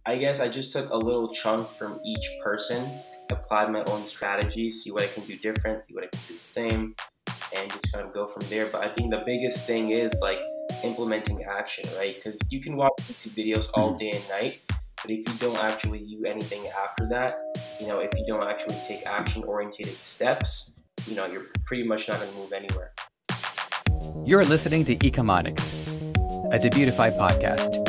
I guess I just took a little chunk from each person, applied my own strategies, see what I can do different, see what I can do the same, and just kind of go from there. But I think the biggest thing is like implementing action, right? Because you can watch YouTube videos all day and night, but if you don't actually do anything after that, if you don't actually take action oriented steps, you're pretty much not going to move anywhere. You're listening to Ecomonics, a Debutify podcast,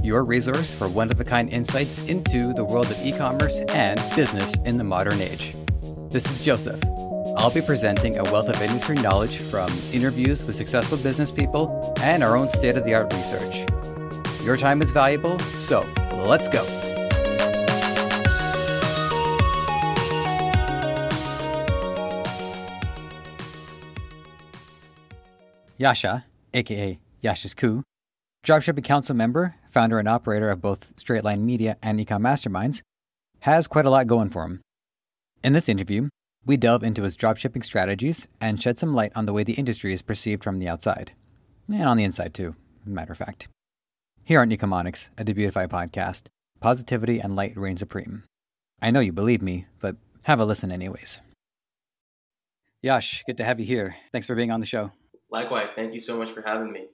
your resource for one-of-a-kind insights into the world of e-commerce and business in the modern age. This is Joseph. I'll be presenting a wealth of industry knowledge from interviews with successful business people and our own state-of-the-art research. Your time is valuable, so let's go. Yash Shah, aka Yashizcoo, Dropshipping Council member, founder and operator of both Straightline Media and Ecom Masterminds, has quite a lot going for him. In this interview, we delve into his dropshipping strategies and shed some light on the way the industry is perceived from the outside. And on the inside too, as a matter of fact. Here on Ecomonics, a Debutify podcast, positivity and light reign supreme. I know you believe me, but have a listen anyways. Yash, good to have you here. Thanks for being on the show. Likewise, thank you so much for having me.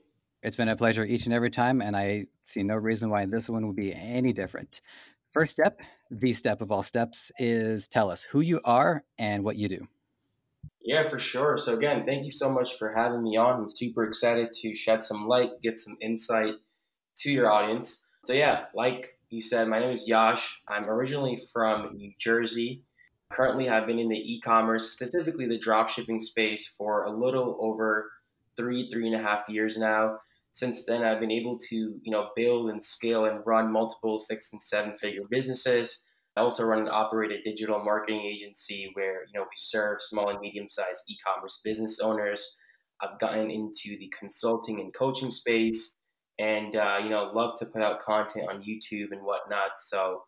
It's been a pleasure each and every time, and I see no reason why this one would be any different. First step, the step of all steps, is tell us who you are and what you do. Yeah, for sure. So again, thank you so much for having me on. I'm super excited to shed some light, give some insight to your audience. So yeah, like you said, my name is Yash. I'm originally from New Jersey. Currently, I've been in the e-commerce, specifically the dropshipping space, for a little over 3.5 years now. Since then, I've been able to, build and scale and run multiple 6- and 7-figure businesses. I also run and operate a digital marketing agency where, we serve small and medium-sized e-commerce business owners. I've gotten into the consulting and coaching space and, love to put out content on YouTube and whatnot. So,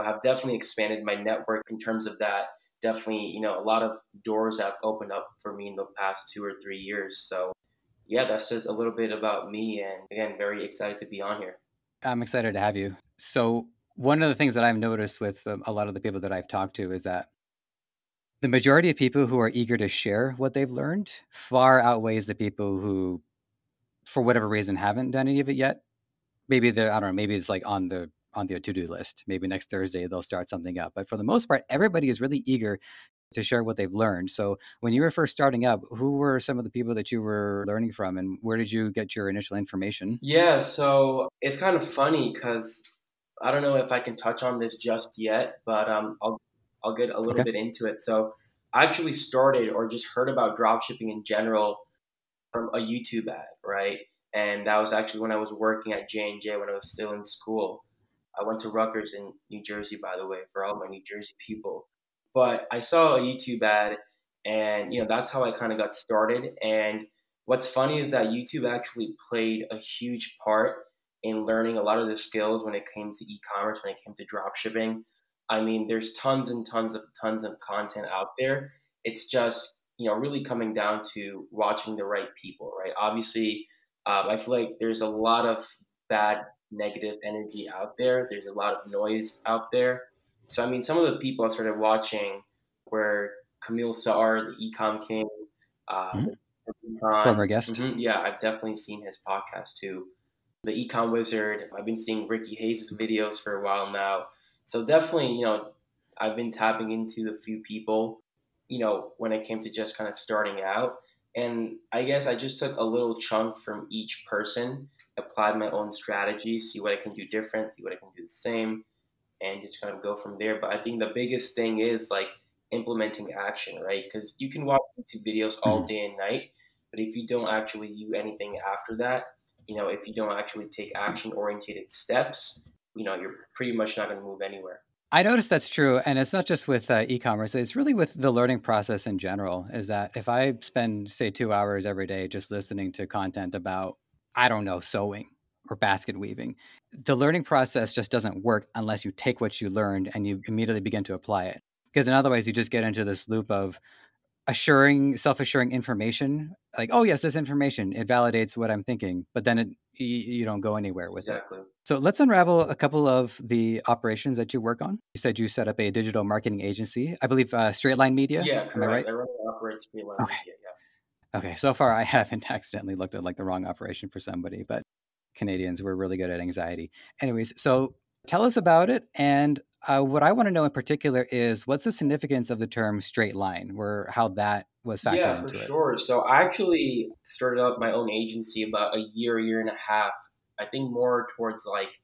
have definitely expanded my network in terms of that. Definitely, a lot of doors have opened up for me in the past 2 or 3 years. So, yeah, that's just a little bit about me. And again, very excited to be on here. I'm excited to have you. So one of the things that I've noticed with a lot of the people that I've talked to is that the majority of people who are eager to share what they've learned far outweighs the people who, for whatever reason, haven't done any of it yet. Maybe maybe it's like on the to-do list. Maybe next Thursday they'll start something up. But for the most part, everybody is really eager to share what they've learned. So when you were first starting up, who were some of the people that you were learning from and where did you get your initial information? Yeah, so it's kind of funny because I don't know if I can touch on this just yet, but I'll get a little bit into it. So I actually started or just heard about dropshipping in general from a YouTube ad, right? And that was actually when I was working at J&J when I was still in school. I went to Rutgers in New Jersey, by the way, for all my New Jersey people. But I saw a YouTube ad, and that's how I kind of got started. And what's funny is that YouTube actually played a huge part in learning a lot of the skills when it came to e-commerce, when it came to dropshipping. I mean, there's tons and tons of content out there. It's just really coming down to watching the right people, right? Obviously, I feel like there's a lot of bad, negative energy out there. There's a lot of noise out there. So, I mean, some of the people I started watching were Camille Saar, the Ecom King. Former guest. Yeah, I've definitely seen his podcast too. The Ecom Wizard. I've been seeing Ricky Hayes' videos for a while now. So definitely, I've been tapping into a few people, when it came to just kind of starting out. And I guess I just took a little chunk from each person, applied my own strategies, see what I can do different, see what I can do the same, and just kind of go from there. But I think the biggest thing is like implementing action, right? Because you can watch YouTube videos all day and night, but if you don't actually do anything after that, if you don't actually take action oriented steps, you're pretty much not going to move anywhere. I noticed that's true. And it's not just with e-commerce. It's really with the learning process in general, is that if I spend, say, 2 hours every day just listening to content about, I don't know, sewing or basket weaving, the learning process just doesn't work unless you take what you learned and you immediately begin to apply it. Because in other ways, you just get into this loop of, self-assuring information. Like, oh yes, this information, it validates what I'm thinking, but then you don't go anywhere with it. Exactly. So let's unravel a couple of the operations that you work on. You said you set up a digital marketing agency, I believe, Straight Line Media. Yeah, Am I right? correct. I run and operate Straight Line Okay. Media. Yeah. Okay. So far, I haven't accidentally looked at like the wrong operation for somebody, but Canadians were really good at anxiety. Anyways, so tell us about it. And what I want to know in particular is what's the significance of the term straight line, or how that was factored Yeah, for into it. sure. So I actually started up my own agency about a year and a half. I think more towards like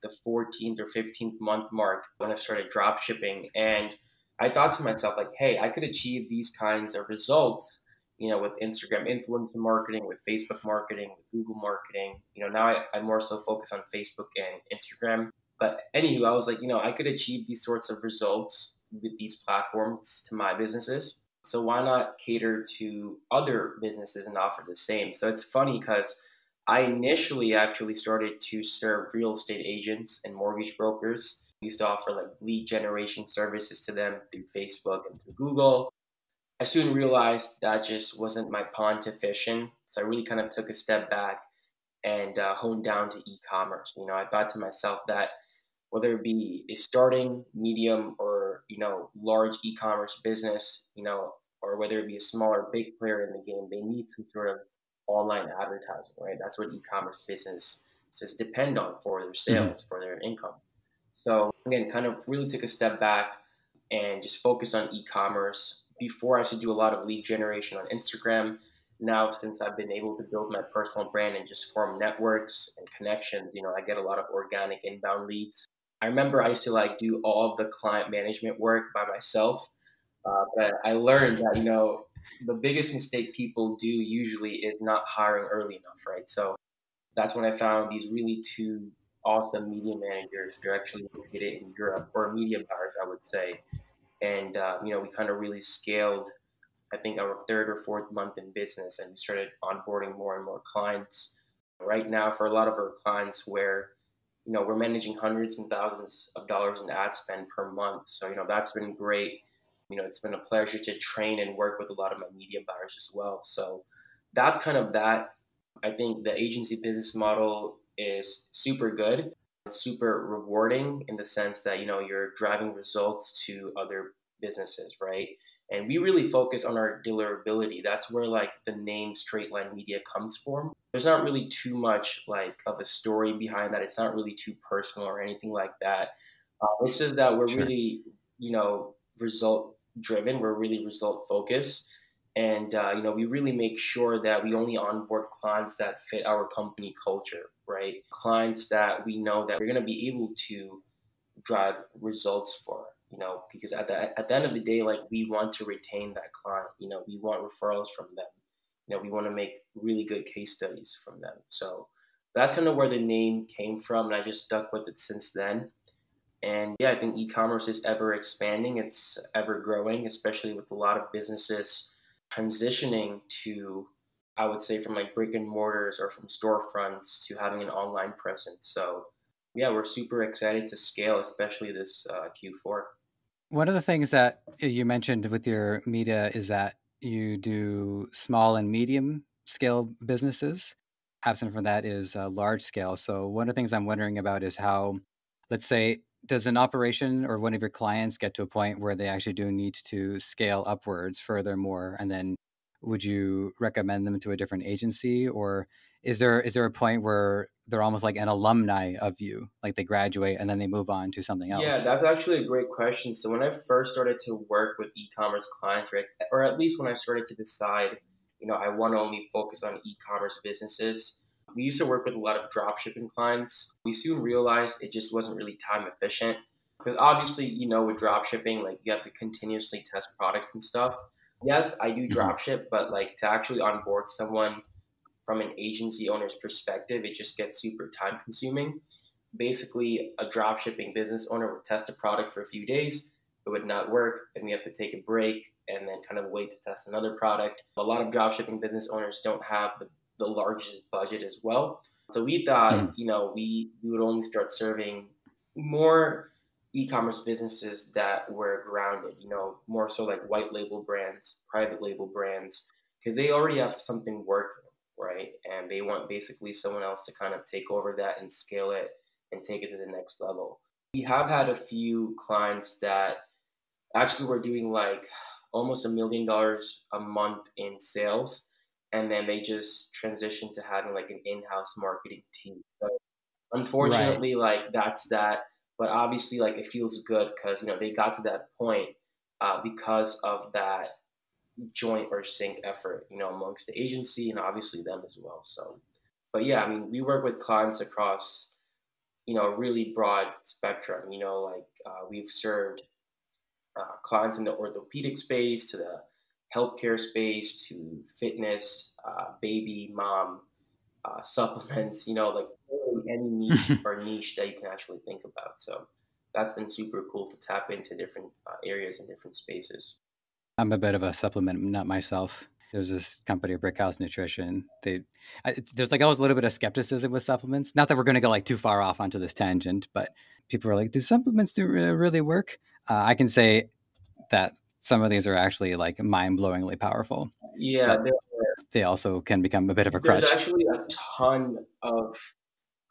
the 14th or 15th month mark when I started drop shipping. And I thought to myself, like, hey, I could achieve these kinds of results, with Instagram influencer marketing, with Facebook marketing, with Google marketing. Now I more so focus on Facebook and Instagram. But anywho, I was like, I could achieve these sorts of results with these platforms to my businesses. So why not cater to other businesses and offer the same? So it's funny because I initially actually started to serve real estate agents and mortgage brokers. We used to offer like lead generation services to them through Facebook and through Google. I soon realized that just wasn't my pond to fish in. So I really kind of took a step back and honed down to e-commerce. I thought to myself that whether it be a starting, medium, or large e-commerce business, or whether it be a small or big player in the game, they need some sort of online advertising, right? That's what e-commerce businesses depend on for their Mm-hmm. sales, for their income. So again, kind of really took a step back and just focus on e-commerce. Before I used to do a lot of lead generation on Instagram. Now, since I've been able to build my personal brand and just form networks and connections, I get a lot of organic inbound leads. I remember I used to like do all of the client management work by myself, but I learned that the biggest mistake people do usually is not hiring early enough, right? So that's when I found these really two awesome media managers. They're actually located in Europe, or media buyers, I would say. And we kind of really scaled. I think our third or fourth month in business, and we started onboarding more and more clients. Right now, for a lot of our clients, where we're managing hundreds and thousands of dollars in ad spend per month. So that's been great. It's been a pleasure to train and work with a lot of my media buyers as well. So that's kind of that. I think the agency business model is super good. It's super rewarding in the sense that you're driving results to other businesses, right? And we really focus on our deliverability. That's where like the name Straight Line Media comes from. There's not really too much like of a story behind that. It's not really too personal or anything like that. It's just that we're Sure. really, result driven. We're really result focused. And we really make sure that we only onboard clients that fit our company culture, right? Clients that we know that we're going to be able to drive results for, because at the end of the day, like we want to retain that client. We want referrals from them. We want to make really good case studies from them. So that's kind of where the name came from, and I just stuck with it since then. And yeah, I think e-commerce is ever expanding. It's ever growing, especially with a lot of businesses transitioning to, I would say, from like brick and mortars or from storefronts to having an online presence. So yeah, we're super excited to scale, especially this Q4. One of the things that you mentioned with your media is that you do small and medium scale businesses. Absent from that is large scale. So one of the things I'm wondering about is how, let's say, does an operation or one of your clients get to a point where they actually do need to scale upwards furthermore, and then would you recommend them to a different agency, or is there a point where they're almost like an alumni of you, like they graduate and then they move on to something Yeah, else? that's actually a great question. So when I first started to work with e-commerce clients, right, or at least when I started to decide, I want to only focus on e-commerce businesses, we used to work with a lot of drop shipping clients. We soon realized it just wasn't really time efficient because obviously, with drop shipping, like you have to continuously test products and stuff. Yes, I do Mm-hmm. drop ship, but like to actually onboard someone from an agency owner's perspective, it just gets super time consuming. Basically, a drop shipping business owner would test a product for a few days, it would not work, and we have to take a break and then kind of wait to test another product. A lot of drop shipping business owners don't have the largest budget as well. So we thought, Mm-hmm. we would only start serving more e-commerce businesses that were grounded, more so like white label brands, private label brands, because they already have something working, right? And they want basically someone else to kind of take over that and scale it and take it to the next level. We have had a few clients that actually were doing like almost $1 million a month in sales, and then they just transitioned to having like an in-house marketing team. So Right. unfortunately, like that's that. But obviously, like it feels good because they got to that point because of that joint or sync effort, amongst the agency and obviously them as well. So, but yeah, I mean, we work with clients across a really broad spectrum. Like we've served clients in the orthopedic space to the healthcare space to fitness, baby, mom, supplements, like really any niche or niche that you can actually think about. So that's been super cool to tap into different areas and different spaces. I'm a bit of a supplement nut myself. There's this company, Brickhouse Nutrition. There's like always a little bit of skepticism with supplements. Not that we're going to go like too far off onto this tangent, but people are like, "Do supplements really work?" I can say that some of these are actually like mind-blowingly powerful, Yeah, but they also can become a bit of a there's crutch. actually a ton of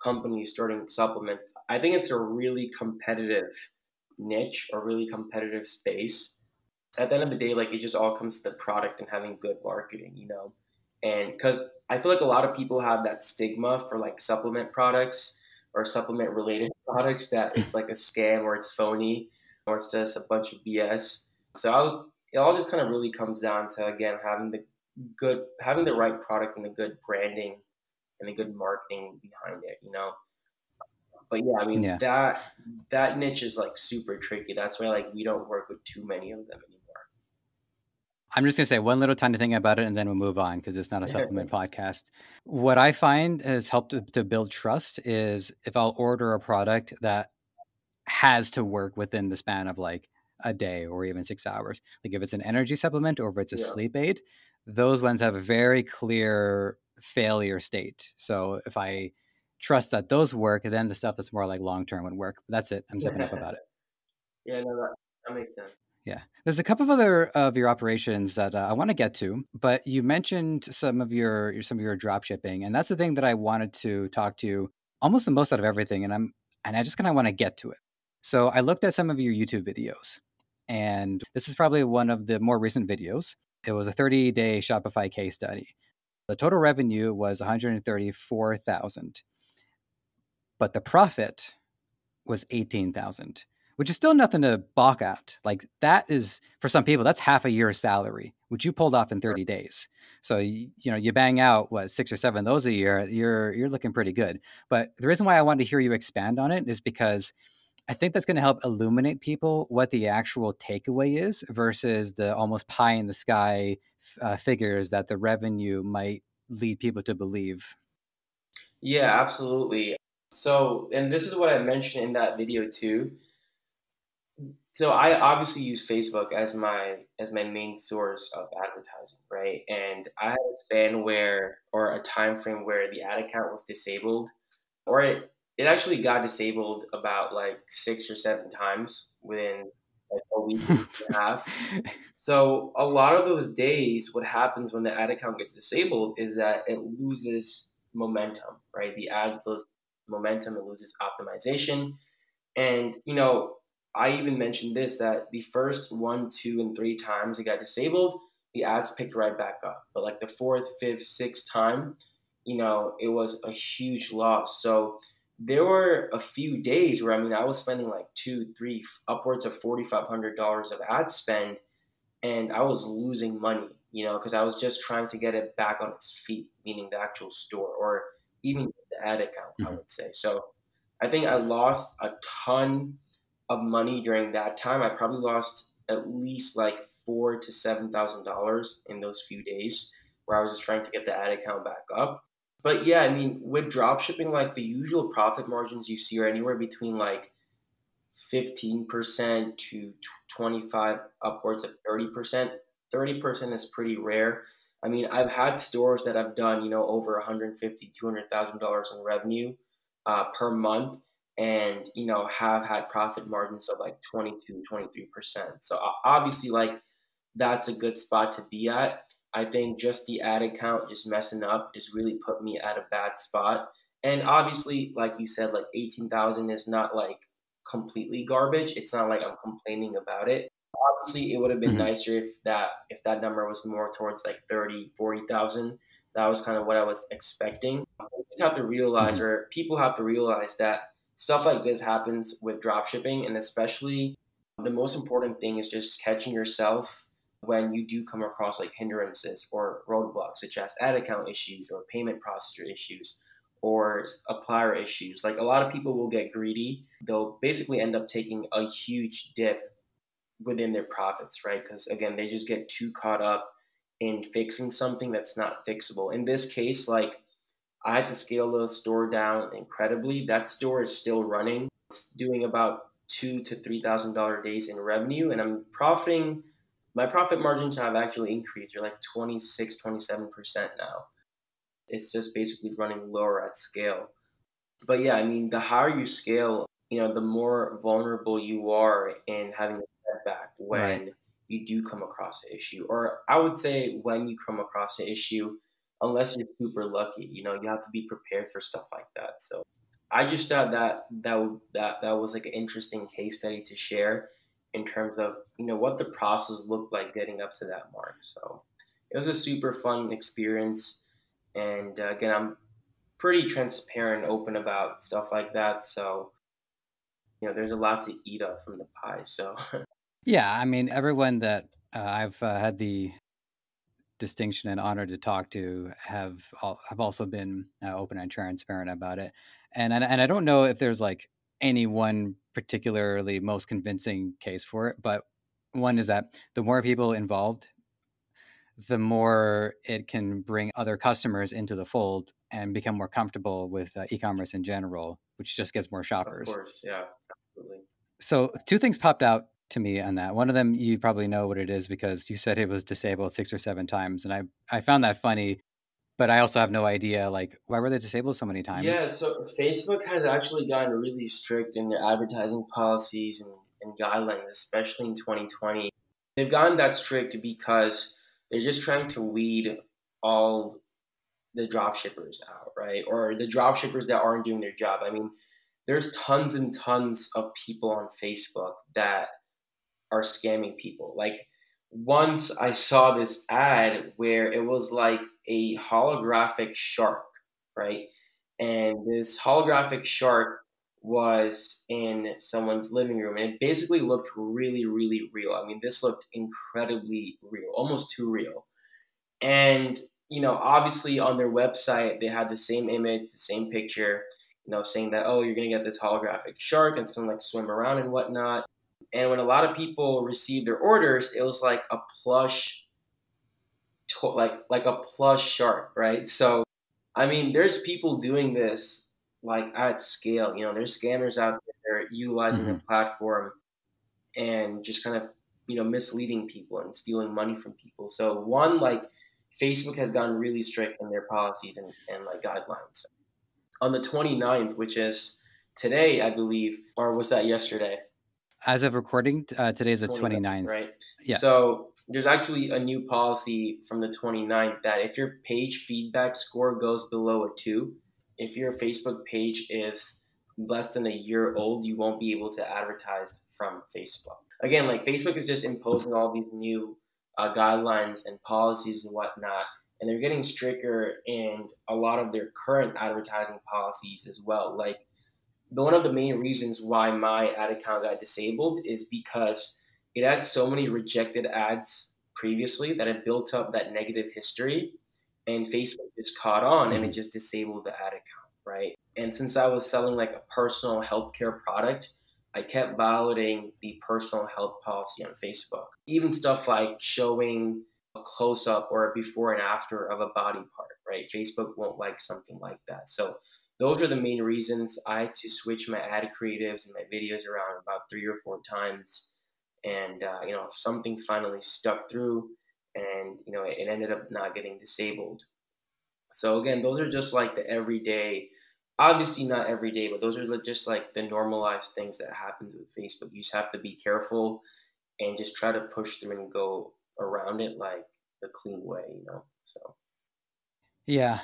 companies starting supplements. I think it's a really competitive niche or really competitive space. At the end of the day, like it just all comes to the product and having good marketing, and because I feel like a lot of people have that stigma for like supplement products or supplement related products that it's like a scam or it's phony or it's just a bunch of BS. So it all just kind of really comes down to again having the right product and the good branding and the good marketing behind it. But yeah, I mean Yeah. that niche is like super tricky. That's why like we don't work with too many of them I'm just going to say one little tiny thing about it and then we'll move on because it's not a anymore. supplement podcast. What I find has helped to build trust is if I'll order a product that has to work within the span of like a day or even 6 hours. Like if it's an energy supplement or if it's a Yeah. sleep aid, those ones have a very clear failure state. So if I trust that those work, then the stuff that's more like long term would work. But that's it. I'm zipping up about it. Yeah, no, that makes sense. Yeah. There's a couple of other of your operations that I want to get to, but you mentioned some of your drop shipping, and that's the thing that I wanted to talk to you almost the most out of everything, and I just kind of want to get to it. So I looked at some of your YouTube videos, and this is probably one of the more recent videos. It was a 30-day Shopify case study. The total revenue was 134,000, but the profit was 18,000, which is still nothing to balk at. Like that is for some people, that's half a year's salary, which you pulled off in 30 days. So you bang out what 6 or 7 of those a year, you're looking pretty good. But the reason why I wanted to hear you expand on it is because I think that's going to help illuminate people what the actual takeaway is versus the almost pie in the sky figures that the revenue might lead people to believe. Yeah, absolutely. So, and this is what I mentioned in that video too. So I obviously use Facebook as my main source of advertising, right? And I had a span where or a time frame where the ad account was disabled, or it actually got disabled about like 6 or 7 times within like a week and a half. So a lot of those days, what happens when the ad account gets disabled is that it loses momentum, right? The ads lose momentum, it loses optimization. And I even mentioned this that the first 1, 2, and 3 times it got disabled, the ads picked right back up. But like the fourth, fifth, sixth time, it was a huge loss. So there were a few days where I was spending like two, three, upwards of $4,500 of ad spend, and I was losing money, because I was just trying to get it back on its feet, meaning the actual store or even the ad account, I Mhm. would say. So I think I lost a ton of money during that time. I probably lost at least like $4,000 to $7,000 in those few days where I was just trying to get the ad account back up. But yeah, with drop shipping, like the usual profit margins you see are anywhere between like 15% to 25, upwards of 30%. 30% is pretty rare. I've had stores that have done, over $150,000, $200,000 in revenue per month. and, have had profit margins of like 22, 23%. So obviously, like, that's a good spot to be at. I think just the ad account just messing up just really put me at a bad spot. And obviously, like you said, like 18,000 is not like completely garbage. It's not like I'm complaining about it. Obviously, it would have been Mm-hmm. nicer if that number was more towards like 30, 40,000. That was kind of what I was expecting. You just have to realize, Mm-hmm. or people have to realize, that stuff like this happens with drop shipping, and especially the most important thing is just catching yourself when you do come across like hindrances or roadblocks, such as ad account issues or payment processor issues or applier issues. Like, a lot of people will get greedy. They'll basically end up taking a huge dip within their profits, right? Because again, they just get too caught up in fixing something that's not fixable. In this case, like, I had to scale the store down incredibly. That store is still running. It's doing about $2,000 to $3,000 days in revenue, and I'm profiting. My profit margins have actually increased. They're like 26, 27% now. It's just basically running lower at scale. But yeah, I mean, the higher you scale, the more vulnerable you are in having a setback Right. when you do come across an issue. Or I would say when you come across an issue, unless you're super lucky, you have to be prepared for stuff like that. So I just thought that was like an interesting case study to share in terms of, what the process looked like getting up to that mark. So it was a super fun experience. And again, I'm pretty transparent and open about stuff like that. So, there's a lot to eat up from the pie. So, Yeah, I mean, everyone that I've had the distinction and honor to talk to have also been open and transparent about it. And I don't know if there's like any one particularly most convincing case for it, but one is that the more people involved, the more it can bring other customers into the fold and become more comfortable with e-commerce in general, which just gets more of shoppers. course, yeah, absolutely. So two things popped out to me on that. One of them, you probably know what it is because you said it was disabled 6 or 7 times, and I found that funny. But I also have no idea, like, why were they disabled so many Yeah, times? so Facebook has actually gotten really strict in their advertising policies and guidelines, especially in 2020. They've gotten that strict because they're just trying to weed all the drop shippers out, right? Or the drop shippers that aren't doing their job. I mean, there's tons and tons of people on Facebook that are scamming people. Like, once I saw this ad where it was like a holographic shark, right? And this holographic shark was in someone's living room, and it basically looked really, really real. I mean, this looked incredibly real, almost too real. And, obviously on their website, they had the same image, the same picture, saying that, oh, you're going to get this holographic shark and it's going to like swim around and whatnot. And when a lot of people received their orders, it was like a plush, like a plush shark, right? So, I mean, there's people doing this like at scale. There's scammers out there utilizing the Mm-hmm. platform and just kind of, misleading people and stealing money from people. So one, like, Facebook has gotten really strict in their policies and like guidelines. On the 29th, which is today, I believe, or was that yesterday? As of recording, today is the 29th, 29th. right? Yeah. So there's actually a new policy from the 29th that if your page feedback score goes below a 2, if your Facebook page is less than a year old, you won't be able to advertise from Facebook. Again, like, Facebook is just imposing all these new guidelines and policies and whatnot, and they're getting stricter in a lot of their current advertising policies as well. Like, one of the main reasons why my ad account got disabled is because it had so many rejected ads previously that it built up that negative history, and Facebook just caught on and it Mm-hmm. just disabled the ad account, right? And since I was selling like a personal healthcare product, I kept violating the personal health policy on Facebook. Even stuff like showing a close up or a before and after of a body part, right? Facebook won't like something like that. So those are the main reasons. I had to switch my ad creatives and my videos around about 3 or 4 times, and something finally stuck through, and it ended up not getting disabled. So again, those are just like the everyday Obviously not every day, but those are just like the normalized things that happens with Facebook. You just have to be careful and just try to push through and go around it like the clean way, So Yeah,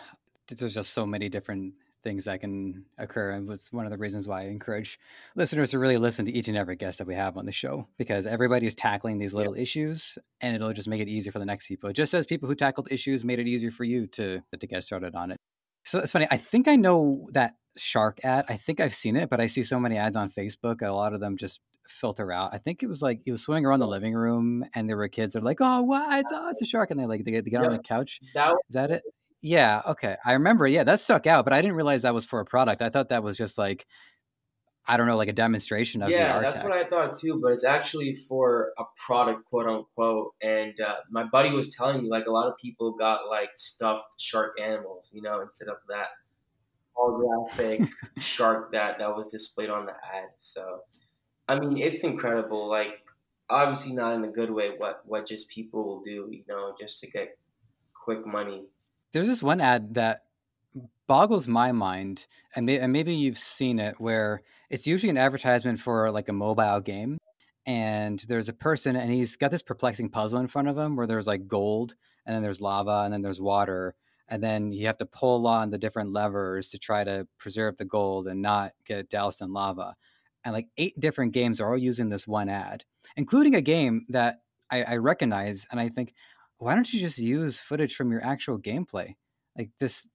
there's just so many different things that can occur, and it's one of the reasons why I encourage listeners to really listen to each and every guest that we have on the show, because everybody's tackling these yeah, little issues, and it'll just make it easier for the next people. Just as people who tackled issues made it easier for you to get started on it. So it's funny. I think I know that shark ad. I think I've seen it, but I see so many ads on Facebook, and a lot of them just filter out. I think it was like it was swimming around the yeah, living room, and there were kids that are like, "Oh, what? It's a shark!" And they get on the yep. couch. That Is that it? Yeah. Okay. I remember. Yeah, that stuck out, but I didn't realize that was for a product. I thought that was just like I don't know, like a demonstration of Yeah, VR that's what I tech. thought too, but it's actually for a product, quote unquote. And my buddy was telling me like a lot of people got like stuffed shark animals, instead of that holographic shark that was displayed on the ad. So I mean, it's incredible. Like obviously not in a good way. What just people will do, just to get quick money. There's this one ad that boggles my mind, and maybe you've seen it, where it's usually an advertisement for like a mobile game, and there's a person, and he's got this perplexing puzzle in front of him where there's like gold, and then there's lava, and then there's water, and then you have to pull on the different levers to try to preserve the gold and not get doused in lava. And like 8 different games are all using this one ad, including a game that I recognize, and I think, why don't you just use footage from your actual gameplay? Like this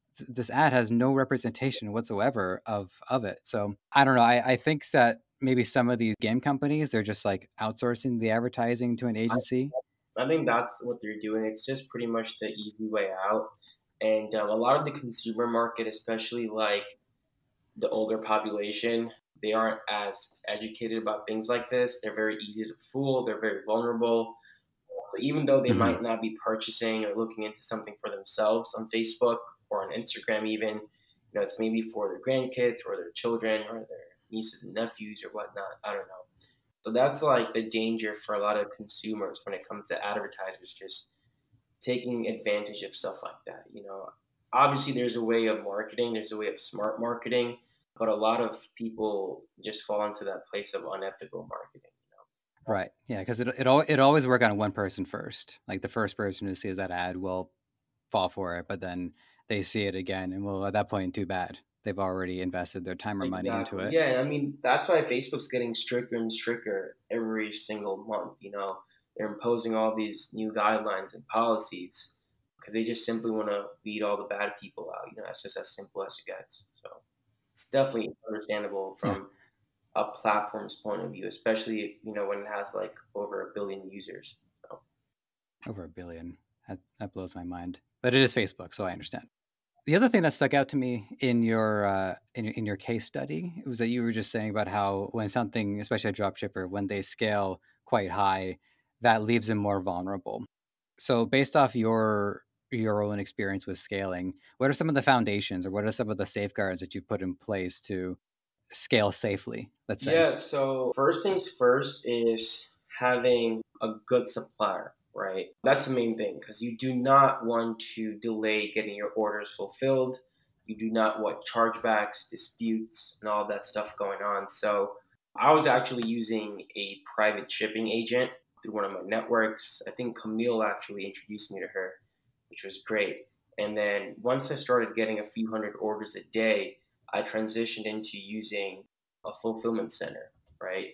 ad has no representation whatsoever of it. So I don't know. I think that maybe some of these game companies are just like outsourcing the advertising to an agency. I think that's what they're doing. It's just pretty much the easy way out. And a lot of the consumer market, especially like the older population, they aren't as educated about things like this. They're very easy to fool. They're very vulnerable. So even though they Hmm. might not be purchasing or looking into something for themselves on Facebook or on Instagram, even, it's maybe for their grandkids or their children or their nieces and nephews or whatnot. I don't know. So that's like the danger for a lot of consumers when it comes to advertisers just taking advantage of stuff like that. Obviously there's a way of marketing, there's a way of smart marketing, but a lot of people just fall into that place of unethical marketing. Right. Yeah. Because it always work on one person first. Like the first person who sees that ad will fall for it, but then they see it again, and well, at that point, too bad. They've already invested their time or money into Exactly. it. Yeah, I mean that's why Facebook's getting stricter and stricter every single month. They're imposing all these new guidelines and policies because they just simply want to weed all the bad people out. It's just as simple as it gets. So it's definitely understandable Yeah. from a platform's point of view, especially when it has like over 1 billion users. So. Over 1 billion. That blows my mind. But it is Facebook, so I understand. The other thing that stuck out to me in your case study was that you were just saying about how when something, especially a dropshipper, when they scale quite high, that leaves them more vulnerable. So based off your own experience with scaling, what are some of the foundations or what are some of the safeguards that you've put in place to scale safely, let's say? Yeah, so first things first is having a good supplier, right? That's the main thing because you do not want to delay getting your orders fulfilled. You do not want chargebacks, disputes, and all that stuff going on. So I was actually using a private shipping agent through one of my networks. I think Camille actually introduced me to her, which was great. And then once I started getting a few hundred orders a day, I transitioned into using a fulfillment center, right?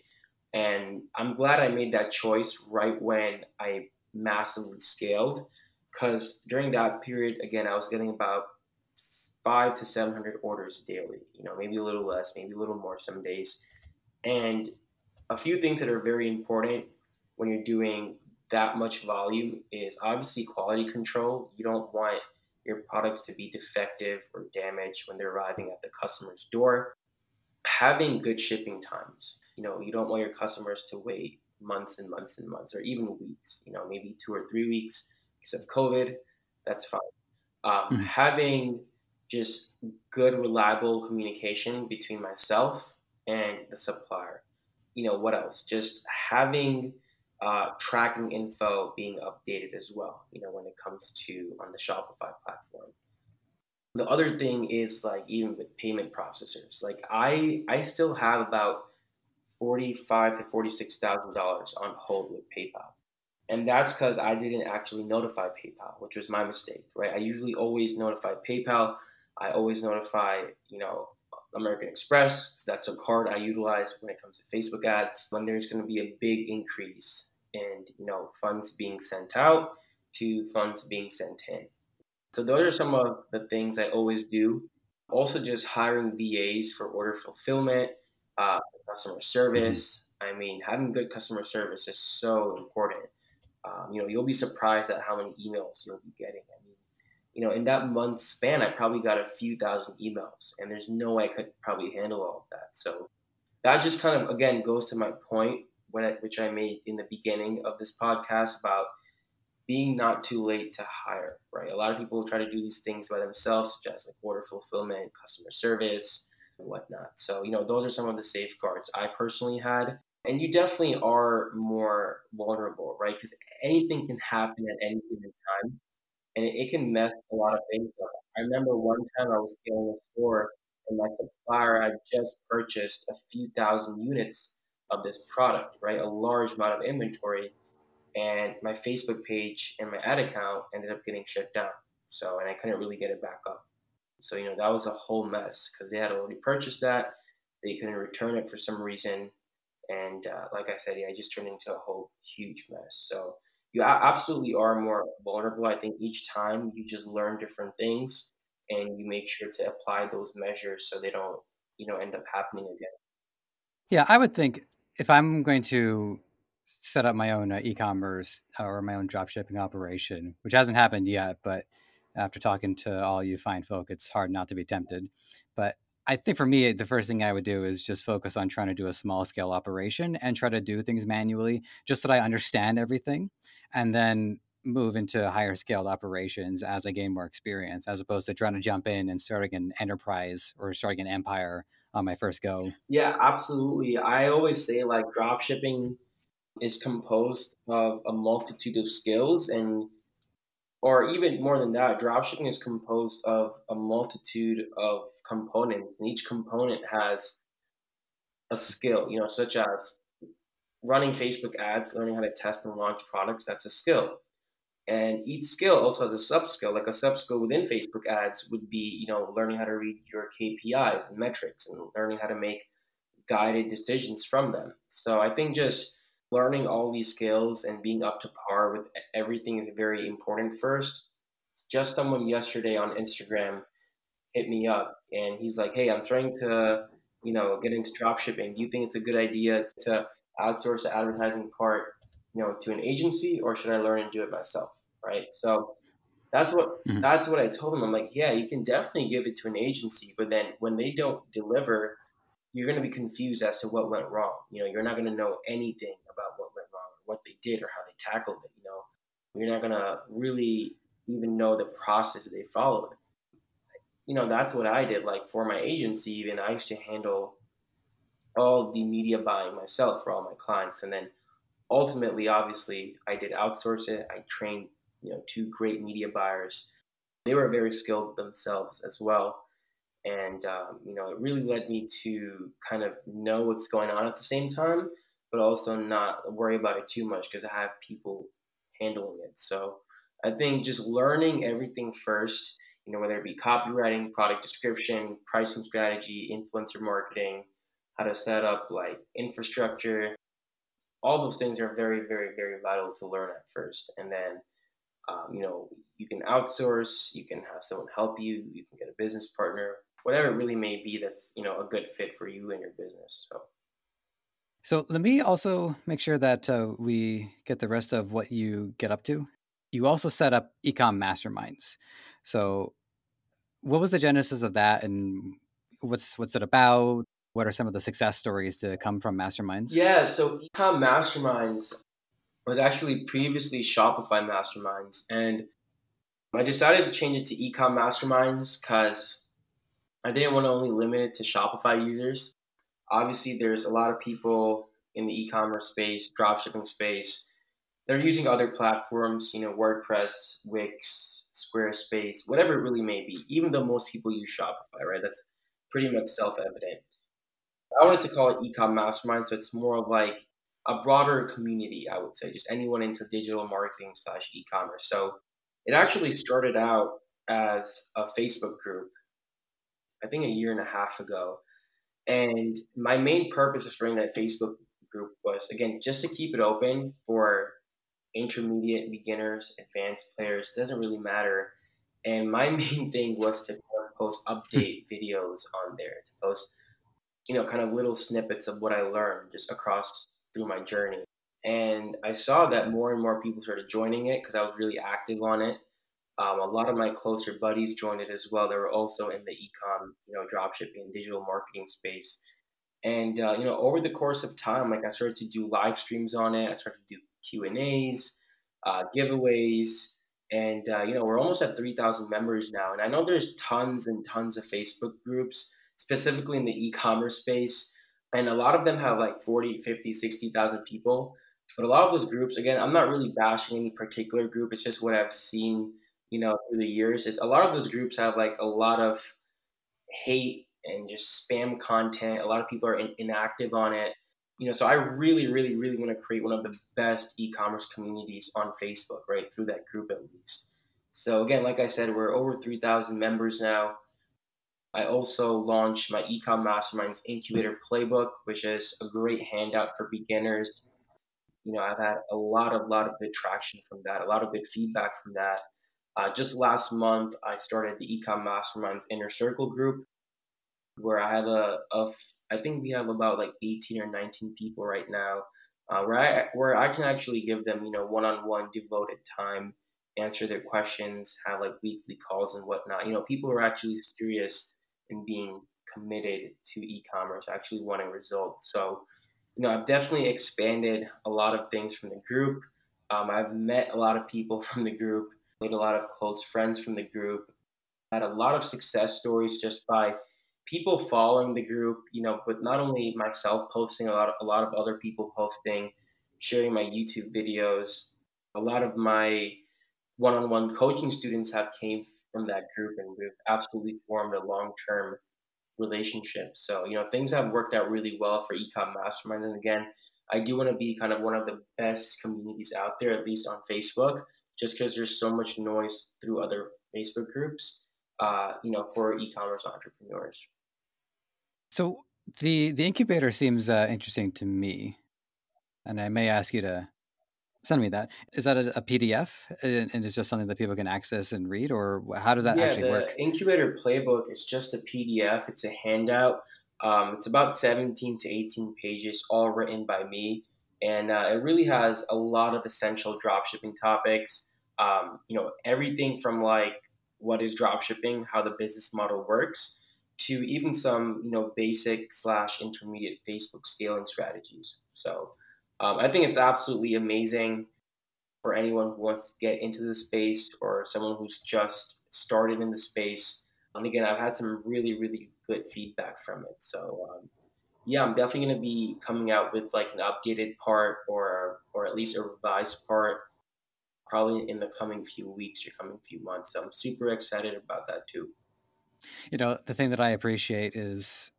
And I'm glad I made that choice right when I massively scaled because during that period, again, I was getting about 500 to 700 orders daily, maybe a little less, maybe a little more some days. And a few things that are very important when you're doing that much volume is obviously quality control. You don't want your products to be defective or damaged when they're arriving at the customer's door. Having good shipping times. You don't want your customers to wait months and months and months or even weeks, maybe 2 or 3 weeks because of COVID. That's fine. Mhm. Having just good, reliable communication between myself and the supplier. What else? Just having tracking info being updated as well, when it comes to on the Shopify platform. The other thing is like even with payment processors, like I still have about 45 to $46,000 on hold with PayPal. And that's because I didn't actually notify PayPal, which was my mistake, right? I usually always notify PayPal. I always notify, American Express, because that's a card I utilize when it comes to Facebook ads. When there's going to be a big increase in, funds being sent out to funds being sent in. So those are some of the things I always do. Also, just hiring VAs for order fulfillment, customer service. I mean, having good customer service is so important. You'll be surprised at how many emails you'll be getting. I mean, in that month span, I probably got a few thousand emails, and there's no way I could probably handle all of that. So that just kind of again goes to my point which I made in the beginning of this podcast about being not too late to hire. Right, a lot of people try to do these things by themselves, such as like order fulfillment, customer service, and whatnot. So those are some of the safeguards I personally had. And you definitely are more vulnerable, right? Because anything can happen at any given time, and it can mess a lot of things up. I remember one time I was scaling a store, and my supplier had just purchased a few thousand units of this product, right? A large amount of inventory, and my Facebook page and my ad account ended up getting shut down. So, and I couldn't really get it back up. So, that was a whole mess because they had already purchased that. They couldn't return it for some reason. And like I said, yeah, it just turned into a whole huge mess. So you absolutely are more vulnerable. I think each time you just learn different things and you make sure to apply those measures so they don't, end up happening again. Yeah, I would think if I'm going to set up my own e-commerce or my own dropshipping operation, which hasn't happened yet, but after talking to all you fine folk, it's hard not to be tempted. But I think for me, the first thing I would do is just focus on trying to do a small scale operation and try to do things manually, just so that I understand everything, and then move into higher scaled operations as I gain more experience, as opposed to trying to jump in and starting an enterprise or starting an empire on my first go. Yeah, absolutely. I always say like drop shipping is composed of a multitude of skills, and or even more than that, dropshipping is composed of a multitude of components, and each component has a skill, such as running Facebook ads, learning how to test and launch products. That's a skill. And each skill also has a sub skill. Like a sub skill within Facebook ads would be, learning how to read your KPIs and metrics and learning how to make guided decisions from them. So I think just learning all these skills and being up to par with everything is very important first. Just someone yesterday on Instagram hit me up and he's like, "Hey, I'm trying to, get into drop shipping. Do you think it's a good idea to outsource the advertising part, to an agency, or should I learn and do it myself?" Right. So that's what Mhm. that's what I told him. I'm like, yeah, you can definitely give it to an agency, but then when they don't deliver, you're going to be confused as to what went wrong. You're not going to know anything about what went wrong, or what they did, or how they tackled it. You're not going to really even know the process they followed. That's what I did. Like for my agency, even I used to handle all the media buying myself for all my clients, and then ultimately, obviously, I did outsource it. I trained, two great media buyers. They were very skilled themselves as well. And, it really led me to kind of know what's going on at the same time, but also not worry about it too much because I have people handling it. So I think just learning everything first, whether it be copywriting, product description, pricing strategy, influencer marketing, how to set up like infrastructure, all those things are very, very, very vital to learn at first. And then, you can outsource, you can have someone help you, you can get a business partner, whatever it really may be that's, a good fit for you and your business. So let me also make sure that we get the rest of what you get up to. You also set up Ecom Masterminds. So what was the genesis of that, and what's it about? What are some of the success stories to come from Masterminds? Yeah, so Ecom Masterminds was actually previously Shopify Masterminds, and I decided to change it to Ecom Masterminds because I didn't want to only limit it to Shopify users. Obviously, there's a lot of people in the e-commerce space, dropshipping space, they're using other platforms, WordPress, Wix, Squarespace, whatever it really may be, even though most people use Shopify, right? That's pretty much self-evident. I wanted to call it Ecom Mastermind, so it's more of like a broader community, I would say, just anyone into digital marketing slash e-commerce. So it actually started out as a Facebook group, I think a year and a half ago. And my main purpose of starting that Facebook group was, again, just to keep it open for intermediate, beginners, advanced players, doesn't really matter. And my main thing was to post update videos on there, to post, kind of little snippets of what I learned just across through my journey. And I saw that more and more people started joining it because I was really active on it. A lot of my closer buddies joined it as well. They were also in the ecom, dropshipping, digital marketing space. And over the course of time, like I started to do live streams on it. I started to do Q&As, giveaways, and we're almost at 3,000 members now. And I know there's tons and tons of Facebook groups, specifically in the e-commerce space, and a lot of them have like 40, 50, 60,000 people. But a lot of those groups, again, I'm not really bashing any particular group. It's just what I've seen, through the years. Is a lot of those groups have like a lot of hate and just spam content. A lot of people are inactive on it. So I really, really, really want to create one of the best e-commerce communities on Facebook, right? Through that group at least. So again, like I said, we're over 3,000 members now. I also launched my Ecom Masterminds Incubator Playbook, which is a great handout for beginners. I've had a lot of good traction from that, a lot of good feedback from that. Just last month, I started the Ecom Masterminds Inner Circle group, where I have I think we have about like 18 or 19 people right now, where I can actually give them, one-on-one devoted time, answer their questions, have like weekly calls and whatnot. People are actually serious in being committed to e-commerce, actually wanting results. So, I've definitely expanded a lot of things from the group. I've met a lot of people from the group, made a lot of close friends from the group, had a lot of success stories just by people following the group, but not only myself posting, a lot of other people posting, sharing my YouTube videos. A lot of my one-on-one coaching students have came from that group, and we've absolutely formed a long-term relationship. So, things have worked out really well for Ecom Mastermind. And again, I do want to be kind of one of the best communities out there, at least on Facebook, just because there's so much noise through other Facebook groups, for e-commerce entrepreneurs. So the incubator seems interesting to me, and I may ask you to send me that. Is that a PDF, and it's just something that people can access and read, or how does that Yeah, actually the work? Incubator Playbook is just a PDF. It's a handout. It's about 17 to 18 pages, all written by me. And it really has a lot of essential dropshipping topics. Everything from like what is dropshipping, how the business model works, to even some, basic slash intermediate Facebook scaling strategies. So I think it's absolutely amazing for anyone who wants to get into the space or someone who's just started in the space. And again, I've had some really, really good feedback from it. So yeah, I'm definitely going to be coming out with like an updated part or at least a revised part probably in the coming few weeks or coming few months. So I'm super excited about that too. The thing that I appreciate is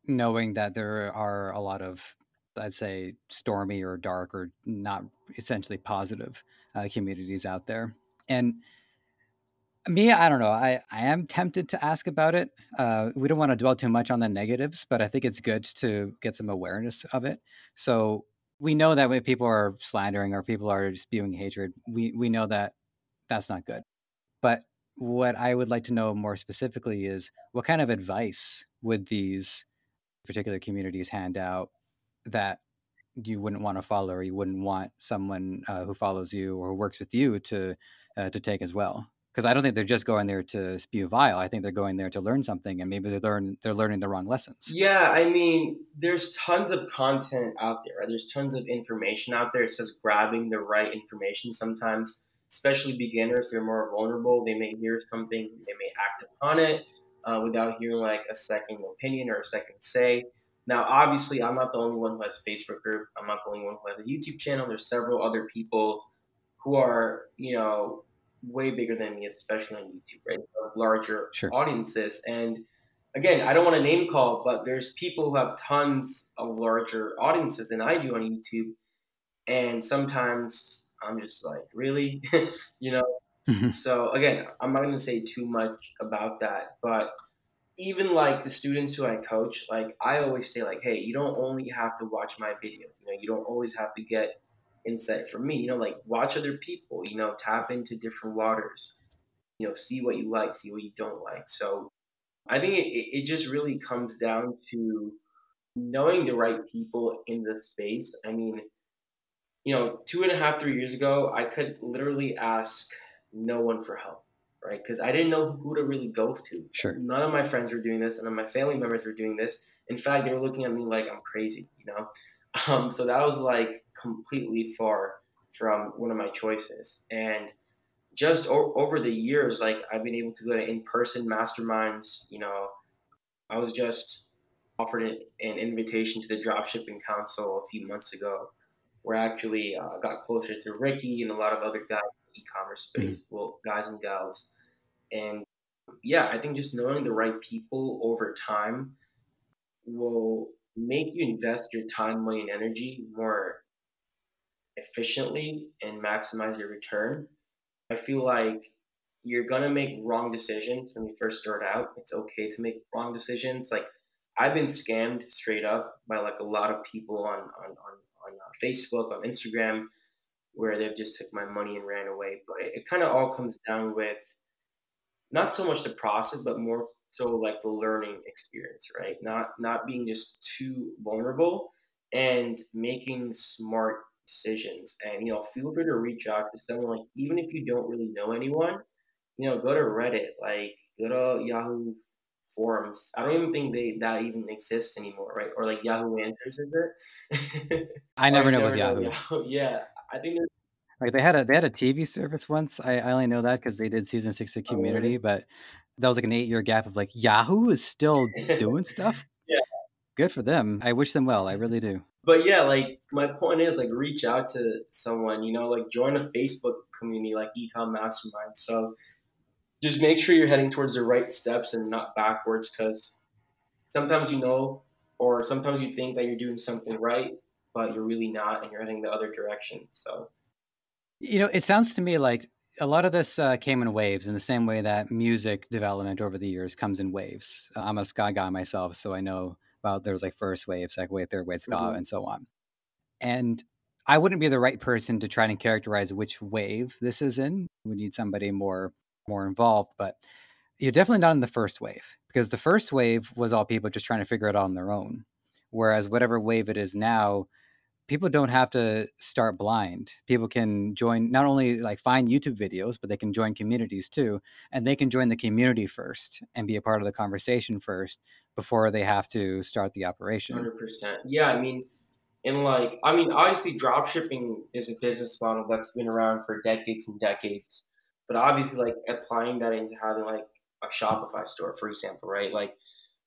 knowing that there are a lot of, I'd say, stormy or dark or not essentially positive communities out there. And me, I don't know. I am tempted to ask about it. We don't want to dwell too much on the negatives, but I think it's good to get some awareness of it. So we know that when people are slandering or people are spewing hatred, we know that that's not good. But what I would like to know more specifically is what kind of advice would these particular communities hand out that you wouldn't want to follow, or you wouldn't want someone who follows you or who works with you to take as well? Because I don't think they're just going there to spew vile. I think they're going there to learn something, and maybe they're learning the wrong lessons. Yeah, I mean, there's tons of content out there, right? There's tons of information out there. It's just grabbing the right information. Sometimes, especially beginners, they're more vulnerable. They may hear something, they may act upon it without hearing like a second opinion or a second say. Now, obviously, I'm not the only one who has a Facebook group. I'm not the only one who has a YouTube channel. There's several other people who are, way bigger than me, especially on YouTube, right? Larger Sure. audiences. And again, I don't want to name call, but there's people who have tons of larger audiences than I do on YouTube. And sometimes I'm just like, really? you know? So again, I'm not going to say too much about that, but even like the students who I coach, like I always say like, hey, you don't only have to watch my videos. You don't always have to get insight from me. Like watch other people, tap into different waters, see what you like, see what you don't like. So I think it just really comes down to knowing the right people in the space. I mean, 2.5, 3 years ago, I could literally ask no one for help, right? Because I didn't know who to really go to. Sure. None of my friends were doing this, none of my family members were doing this. In fact, they were looking at me like I'm crazy. So that was like completely far from one of my choices. And just over the years, like I've been able to go to in-person masterminds. I was just offered an invitation to the Dropshipping Council a few months ago, where I actually got closer to Ricky and a lot of other guys in the e-commerce space, well, guys and gals. And yeah, I think just knowing the right people over time will make you invest your time, money, and energy more efficiently and maximize your return. I feel like you're gonna make wrong decisions when you first start out. It's okay to make wrong decisions. Like I've been scammed straight up by like a lot of people on Facebook, on Instagram, where they've just took my money and ran away. But it kind of all comes down with not so much the process, but more so like the learning experience, right? Not being just too vulnerable and making smart decisions. And feel free to reach out to someone, like even if you don't really know anyone, go to Reddit, like go to Yahoo forums. I don't even think that even exists anymore, right? Or like Yahoo Answers, is it? I Oh, never you know with never know Yahoo. Yahoo. Yeah, I think there's. Like they had a TV service once. I only know that because they did season 6 of Oh, Community, really? but that was like an 8-year gap of like Yahoo is still doing stuff. Yeah. Good for them. I wish them well. I really do. But yeah, like my point is like reach out to someone, like join a Facebook community like Ecom Mastermind. So just make sure you're heading towards the right steps and not backwards, because sometimes or sometimes you think that you're doing something right, but you're really not, and you're heading the other direction. So It sounds to me like a lot of this came in waves, in the same way that music development over the years comes in waves. I'm a ska guy myself, so I know about there's like first wave, second wave, third wave ska, and so on. And I wouldn't be the right person to try and characterize which wave this is in. We need somebody more involved, but you're definitely not in the first wave, because the first wave was all people just trying to figure it out on their own. Whereas whatever wave it is now, people don't have to start blind. People can join, not only like find YouTube videos, but they can join communities too. And they can join the community first and be a part of the conversation first before they have to start the operation. 100%. Yeah, obviously drop shipping is a business model that's been around for decades and decades. But obviously like applying that into having like a Shopify store, for example, right? Like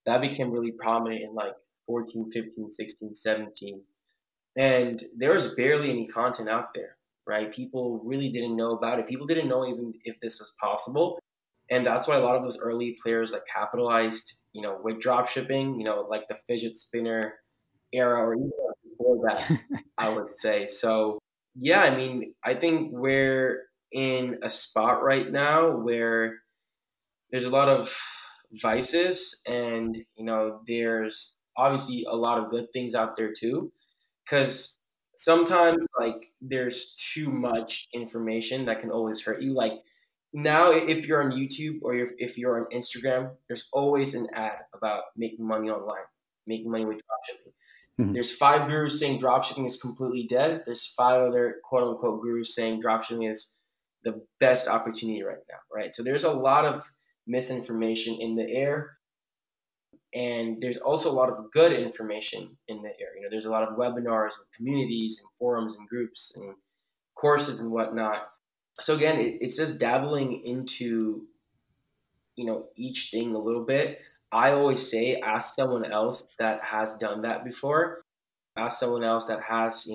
that became really prominent in like 14, 15, 16, 17. And there was barely any content out there, right? People really didn't know about it. People didn't know even if this was possible. And that's why a lot of those early players like capitalized, with drop shipping, like the fidget spinner era, or even before that, I would say. So yeah, I think we're in a spot right now where there's a lot of vices, and there's obviously a lot of good things out there too, because sometimes like there's too much information that can always hurt you. Like now, if you're on YouTube or if you're on Instagram, there's always an ad about making money online, making money with dropshipping. There's 5 gurus saying dropshipping is completely dead. There's 5 other quote unquote gurus saying dropshipping is the best opportunity right now, right? So there's a lot of misinformation in the air, and there's also a lot of good information in the air. There's a lot of webinars and communities and forums and groups and courses and whatnot. So again, it's just dabbling into each thing a little bit. I always say ask someone else that has done that before. Ask someone else that has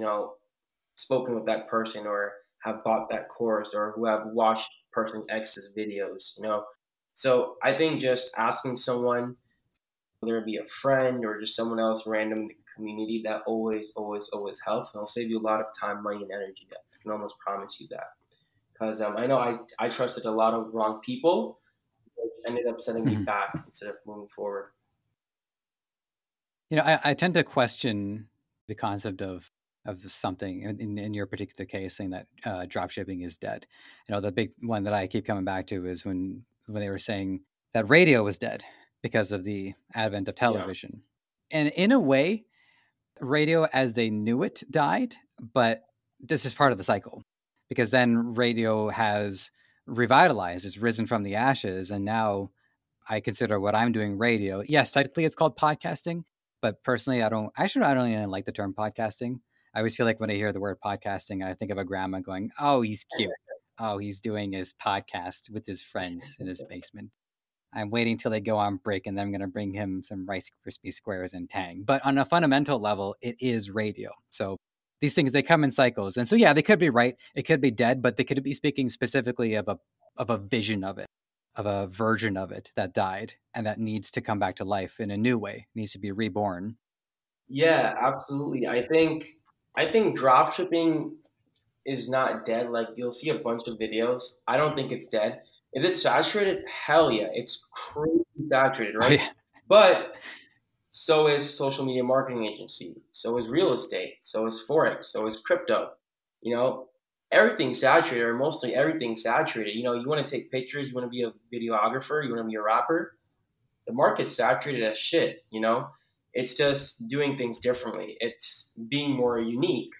spoken with that person, or have bought that course or who have watched person X's videos, you know. So I think just asking someone, whether it be a friend or just someone else random in the community, that always helps, and it'll save you a lot of time, money, and energy. I can almost promise you that, because I know I trusted a lot of wrong people, which ended up setting me Mhm. back instead of moving forward. You know, I tend to question the concept of something in your particular case, saying that drop shipping is dead. You know, the big one that I keep coming back to is when they were saying that radio was dead because of the advent of Yeah. television. And in a way, radio as they knew it died, but this is part of the cycle, because then radio has revitalized, it's risen from the ashes, and now I consider what I'm doing radio. Yes, technically it's called podcasting, but personally, I don't even like the term podcasting. I always feel like when I hear the word podcasting, I think of a grandma going, "Oh, he's cute. Oh, he's doing his podcast with his friends in his basement. I'm waiting till they go on break, and then I'm going to bring him some Rice Krispie squares and Tang." But on a fundamental level, it is radio. So these things, they come in cycles, and so yeah, they could be right. It could be dead, but they could be speaking specifically of a vision of it, of a version of it that died and that needs to come back to life in a new way, needs to be reborn. Yeah, absolutely. I think drop shipping is not dead. Like, you'll see a bunch of videos. I don't think it's dead. Is it saturated? Hell yeah, it's crazy saturated, Oh right? yeah, But so is social media marketing agency. So is real estate. So is forex. So is crypto. You know, everything's saturated, or mostly everything's saturated. You know, you want to take pictures. You want to be a videographer. You want to be a rapper. The market's saturated as shit, you know? It's just doing things differently. It's being more unique.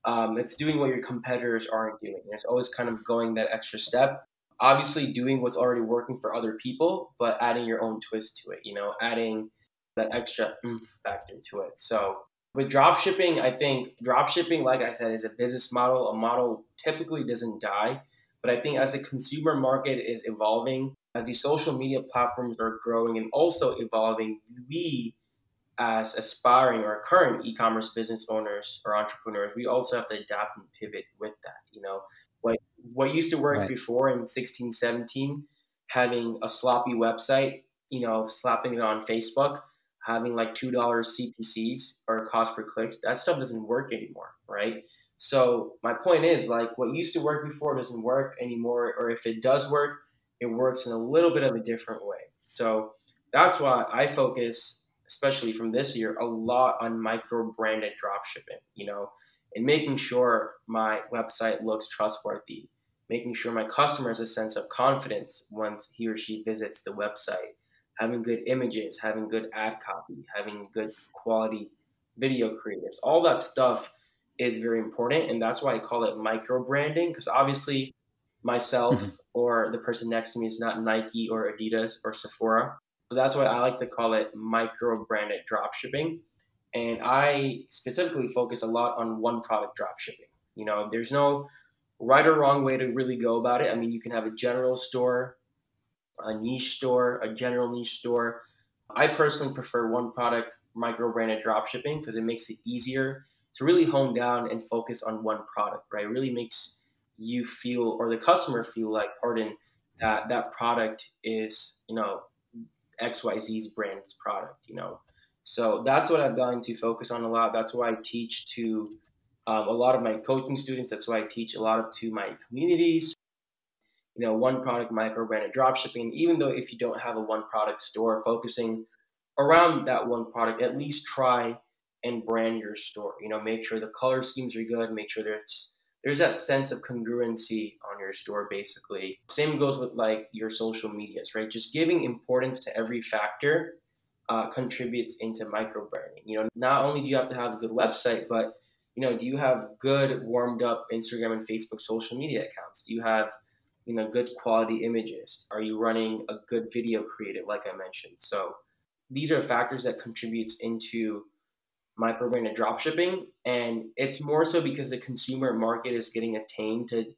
It's doing what your competitors aren't doing. It's always kind of going that extra step. Obviously, doing what's already working for other people, but adding your own twist to it, you know, adding that extra oomph factor to it. So, with dropshipping, I think dropshipping, like I said, is a business model. A model typically doesn't die. But I think as the consumer market is evolving, as these social media platforms are growing and also evolving, we as aspiring or current e-commerce business owners or entrepreneurs, we also have to adapt and pivot with that. You know, what what used to work right. before in 16, 17, having a sloppy website, you know, slapping it on Facebook, having like $2 CPCs or cost per clicks, that stuff doesn't work anymore, right? So my point is, like, what used to work before doesn't work anymore, or if it does work, it works in a little bit of a different way. So that's why I focus, especially from this year, a lot on micro branded dropshipping, you know, and making sure my website looks trustworthy, making sure my customer has a sense of confidence once he or she visits the website, having good images, having good ad copy, having good quality video creatives. All that stuff is very important. And that's why I call it micro branding, because obviously Mhm. myself or the person next to me is not Nike or Adidas or Sephora. So that's why I like to call it micro branded drop shipping. And I specifically focus a lot on one product drop shipping. You know, there's no right or wrong way to really go about it. I mean, you can have a general store, a niche store, a general niche store. I personally prefer one product micro branded drop shipping because it makes it easier to really hone down and focus on one product, right? It really makes you feel, or the customer feel like, pardon, that that product is, you know, XYZ's brand's product, you know. So that's what I've gotten to focus on a lot. That's why I teach to a lot of my coaching students. That's why I teach a lot of to my communities. You know, one product micro branded drop shipping. Even though if you don't have a one product store, focusing around that one product, at least try and brand your store. You know, make sure the color schemes are good. Make sure there's that sense of congruency on your store. Basically, same goes with like your social medias, right? Just giving importance to every factor contributes into micro branding. You know, not only do you have to have a good website, but you know, do you have good warmed up Instagram and Facebook social media accounts? Do you have, you know, good quality images? Are you running a good video creative, like I mentioned? So these are factors that contributes into micro branded dropshipping, and it's more so because the consumer market is getting a tainted,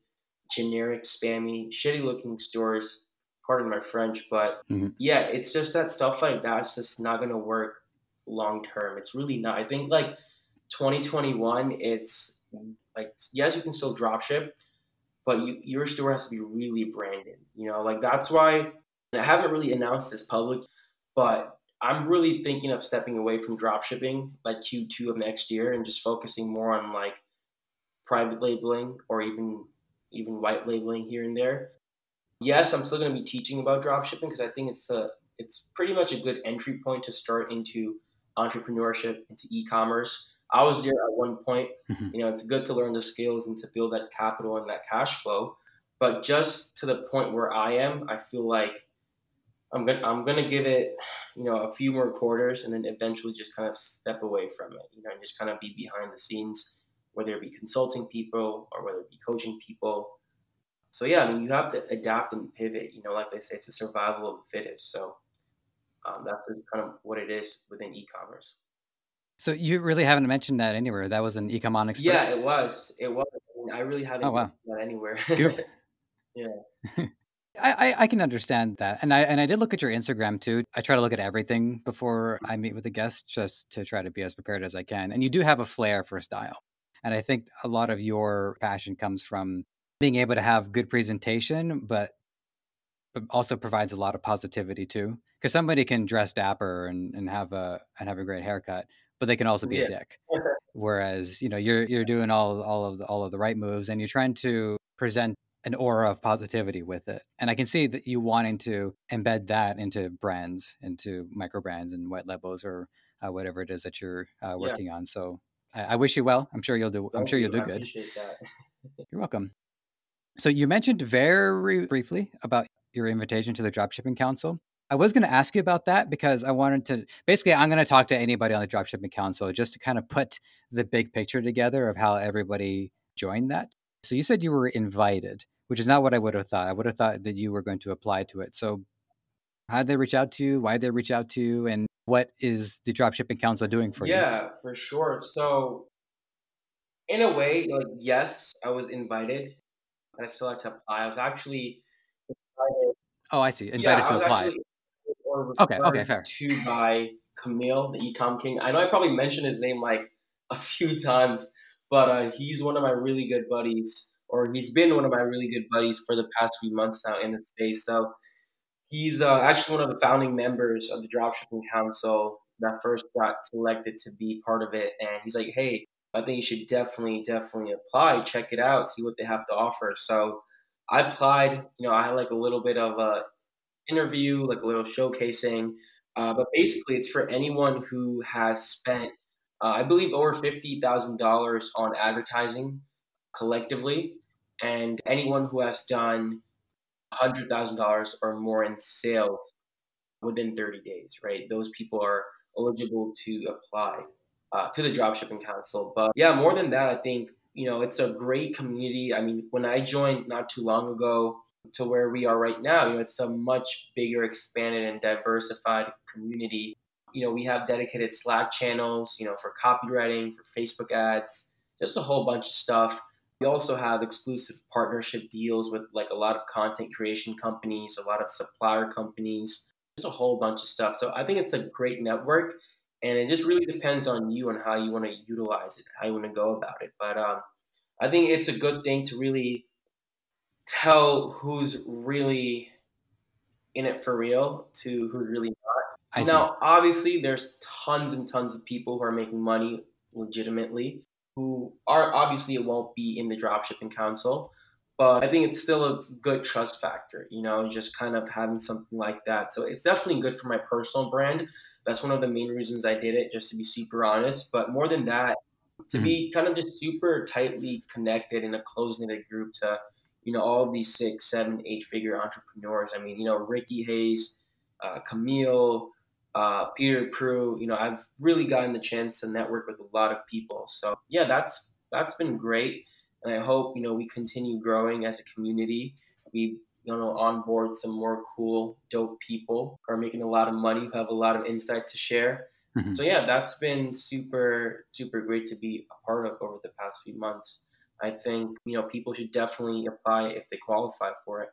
generic, spammy, shitty looking stores. Pardon my French, but Mhm. yeah, it's just that stuff like that's just not gonna work long term. It's really not. I think like 2021, it's like, yes, you can still dropship, but your store has to be really branded. Like that's why I haven't really announced this public, but I'm really thinking of stepping away from drop shipping like Q2 of next year and just focusing more on like private labeling or even white labeling here and there. Yes, I'm still going to be teaching about drop shipping because I think it's pretty much a good entry point to start into entrepreneurship, into e-commerce. I was there at one point. It's good to learn the skills and to build that capital and that cash flow. But just to the point where I am, I feel like I'm gonna give it, a few more quarters and then eventually just kind of step away from it, and just kind of be behind the scenes, whether it be consulting people or whether it be coaching people. So yeah, I mean, you have to adapt and pivot. Like they say, it's a survival of the fittest. So that's kind of what it is within e-commerce. So you really haven't mentioned that anywhere. That was an Ecomonics Yeah, first? it was. It was. I mean, I really Oh, haven't wow. mentioned that anywhere. Scoop. Yeah. I can understand that. And I did look at your Instagram too. I try to look at everything before I meet with a guest just to try to be as prepared as I can. And you do have a flair for style. And I think a lot of your passion comes from being able to have good presentation, but also provides a lot of positivity too. Because somebody can dress dapper and have a great haircut, but they can also be a Yeah. dick. Whereas you're doing all of the right moves, and you're trying to present an aura of positivity with it. And I can see that you wanting to embed that into brands, into micro brands and white labels, or whatever it is that you're Yeah. working on. So I wish you well. I'm sure you'll do. I'm Thank sure you'll you. do I good. appreciate that. You're welcome. So you mentioned very briefly about your invitation to the Dropshipping Council. I was going to ask you about that because I wanted to basically, I'm going to talk to anybody on the Dropshipping Council just to kind of put the big picture together of how everybody joined that. So you said you were invited, which is not what I would have thought. I would have thought that you were going to apply to it. So how did they reach out to you? Why did they reach out to you? And what is the Dropshipping Council doing for you? Yeah, for sure. So in a way, like yes, I was invited, but I still had to apply. I was actually invited. Oh, I see. Yeah, Invited I to was apply. actually or Okay, referred fair. to by Camille, the Ecom King. I know I probably mentioned his name like a few times, but he's one of my really good buddies, or he's been one of my really good buddies for the past few months now in the space. So he's actually one of the founding members of the Dropshipping Council that first got selected to be part of it. And he's like, hey, I think you should definitely apply, check it out, see what they have to offer. So I applied. I had like a little bit of a interview, like a little showcasing. But basically, it's for anyone who has spent, I believe, over $50,000 on advertising collectively, and anyone who has done $100,000 or more in sales within 30 days, right? Those people are eligible to apply to the Dropshipping Council. But yeah, more than that, I think, it's a great community. I mean, when I joined not too long ago to where we are right now, it's a much bigger, expanded, and diversified community. We have dedicated Slack channels, for copywriting, for Facebook ads, just a whole bunch of stuff. We also have exclusive partnership deals with like a lot of content creation companies, a lot of supplier companies, just a whole bunch of stuff. So I think it's a great network, and it just really depends on you and how you want to utilize it, how you want to go about it. But I think it's a good thing to really tell who's really in it for real to who's really I not. see. Now, obviously, there's tons and tons of people who are making money legitimately, who are obviously it won't be in the dropshipping council, but I think it's still a good trust factor, just kind of having something like that. So it's definitely good for my personal brand. That's one of the main reasons I did it, just to be super honest. But more than that, to Mhm. be kind of just super tightly connected in a close knit group to, all of these 6, 7, 8 figure entrepreneurs. I mean, Ricky Hayes, Camille, Peter Prue. I've really gotten the chance to network with a lot of people. So yeah, that's been great, and I hope we continue growing as a community. We onboard some more cool, dope people who are making a lot of money, who have a lot of insight to share. Mhm. So yeah, that's been super super great to be a part of over the past few months. I think people should definitely apply if they qualify for it.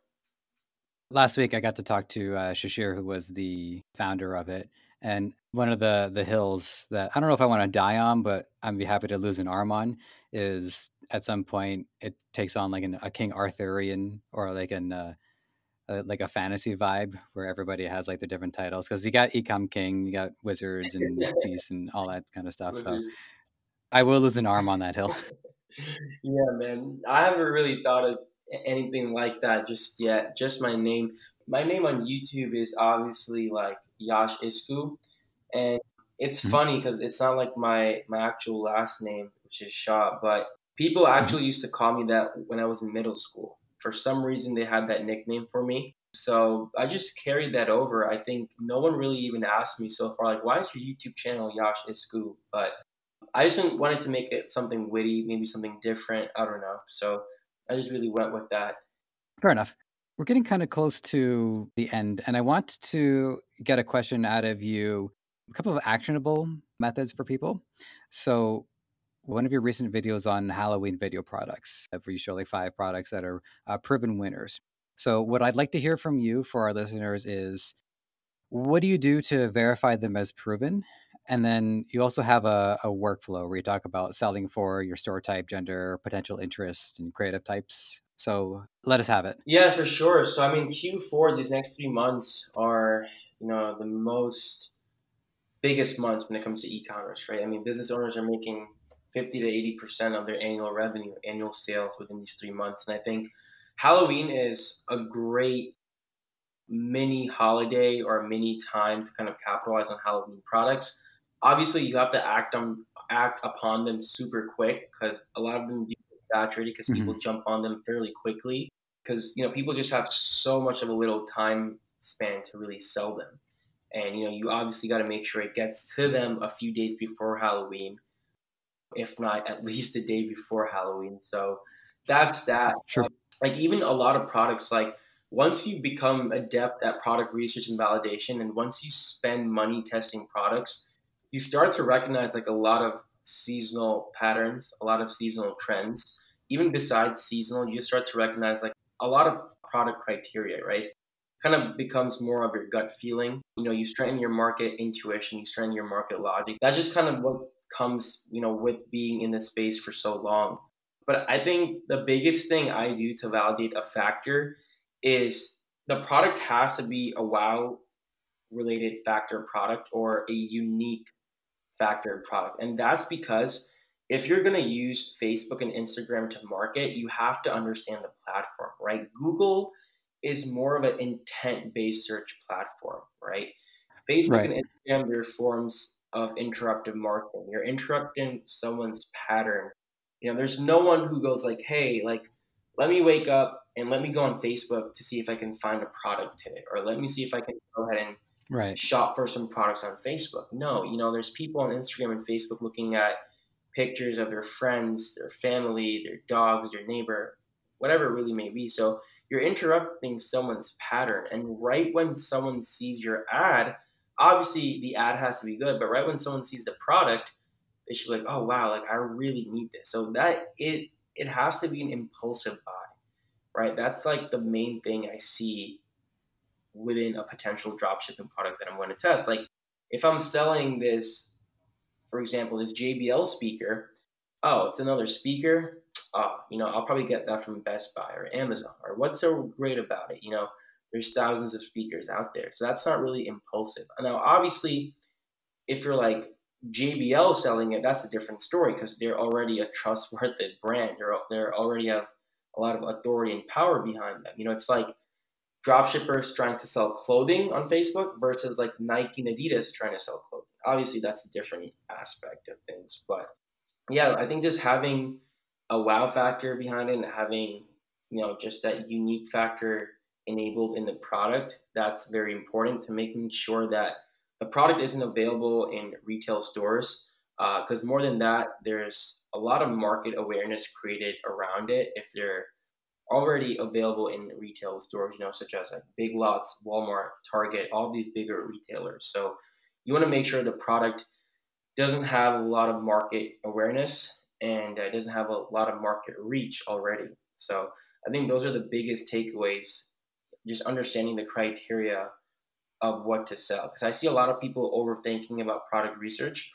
Last week, I got to talk to Shashir, who was the founder of it. And one of the hills that I don't know if I want to die on, but I'd be happy to lose an arm on is at some point it takes on like a King Arthurian or like a fantasy vibe where everybody has like their different titles, because you got Ecom King, you got wizards and beasts and all that kind of stuff. So Wizards. I will lose an arm on that hill. Yeah, man. I haven't really thought of anything like that just yet. Just my name. My name on YouTube is obviously like Yashizcoo, and it's Mhm. funny because it's not like my actual last name, which is Shah, but people Mhm. actually used to call me that when I was in middle school. For some reason, they had that nickname for me. So I just carried that over. I think no one really even asked me so far, like, why is your YouTube channel Yash Isku? But I just wanted to make it something witty, maybe something different. I don't know. So I just really went with that. Fair enough. We're getting kind of close to the end, and I want to get a question out of you, a couple of actionable methods for people. So, one of your recent videos on Halloween video products, where you show like 5 products that are proven winners. So, what I'd like to hear from you for our listeners is, what do you do to verify them as proven? And then you also have a workflow where you talk about selling for your store type, gender, potential interest, and creative types. So let us have it. Yeah, for sure. So I mean, Q4, these next 3 months are, the most biggest months when it comes to e-commerce, right? I mean, business owners are making 50 to 80% of their annual revenue, annual sales within these 3 months. And I think Halloween is a great mini holiday or mini time to kind of capitalize on Halloween products. Obviously, you have to act upon them super quick because a lot of them do get saturated because Mm-hmm. people jump on them fairly quickly because people just have so much of a little time span to really sell them. And you obviously got to make sure it gets to them a few days before Halloween, if not at least a day before Halloween. So that's that. Sure. Like even a lot of products, like once you become adept at product research and validation, and once you spend money testing products, you start to recognize like a lot of seasonal patterns, a lot of seasonal trends. Even besides seasonal, you start to recognize like a lot of product criteria, right? Kind of becomes more of your gut feeling. You strengthen your market intuition, you strengthen your market logic. That's just kind of what comes, with being in this space for so long. But I think the biggest thing I do to validate a factor is the product has to be a wow related factor product or a unique factor product. And that's because if you're going to use Facebook and Instagram to market, you have to understand the platform, right? Google is more of an intent based search platform, right? Facebook Right. and Instagram, they're forms of interruptive marketing. You're interrupting someone's pattern. There's no one who goes like, hey, like, let me wake up and let me go on Facebook to see if I can find a product today, or let me see if I can go ahead and Right. shop for some products on Facebook. No, there's people on Instagram and Facebook looking at pictures of their friends, their family, their dogs, their neighbor, whatever it really may be. So you're interrupting someone's pattern. And right when someone sees your ad, obviously the ad has to be good, but right when someone sees the product, they should be like, oh wow, like I really need this. So that it has to be an impulsive buy, right? That's like the main thing I see within a potential dropshipping product that I'm going to test. Like if I'm selling this, for example, this JBL speaker, oh, it's another speaker. Oh, I'll probably get that from Best Buy or Amazon. Or what's so great about it? There's thousands of speakers out there. So that's not really impulsive. Now, obviously, if you're like JBL selling it, that's a different story because they're already a trustworthy brand. They already have a lot of authority and power behind them. It's like dropshippers trying to sell clothing on Facebook versus like Nike and Adidas trying to sell clothing. Obviously, that's a different aspect of things. But yeah, I think just having a wow factor behind it and having, just that unique factor enabled in the product, that's very important to making sure that the product isn't available in retail stores. Because more than that, there's a lot of market awareness created around it if they're already available in retail stores, such as like Big Lots, Walmart, Target, all these bigger retailers. So you want to make sure the product doesn't have a lot of market awareness and doesn't have a lot of market reach already. So I think those are the biggest takeaways, just understanding the criteria of what to sell. Because I see a lot of people overthinking about product research.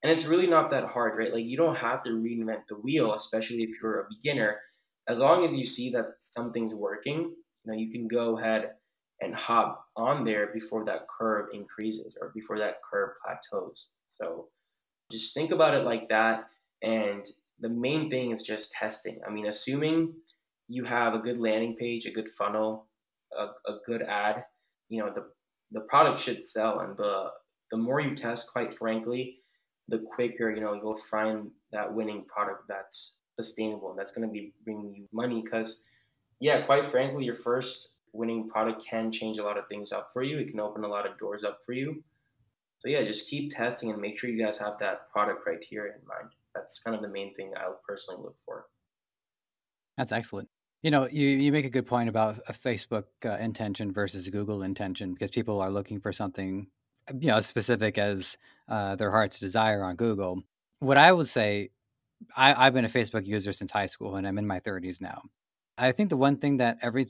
And it's really not that hard, right? Like you don't have to reinvent the wheel, especially if you're a beginner. As long as you see that something's working, you can go ahead and hop on there before that curve increases or before that curve plateaus. So just think about it like that. And the main thing is just testing. I mean, assuming you have a good landing page, a good funnel, a good ad, the product should sell. And the more you test, quite frankly, the quicker, you'll find that winning product that's sustainable and that's going to be bringing you money. Because, yeah, quite frankly, your first winning product can change a lot of things up for you. It can open a lot of doors up for you. So yeah, just keep testing and make sure you guys have that product criteria in mind. That's kind of the main thing I would personally look for. That's excellent. You make a good point about a Facebook intention versus a Google intention, because people are looking for something, as specific as their heart's desire on Google. What I would say, I've been a Facebook user since high school, and I'm in my 30s now. I think the one thing that every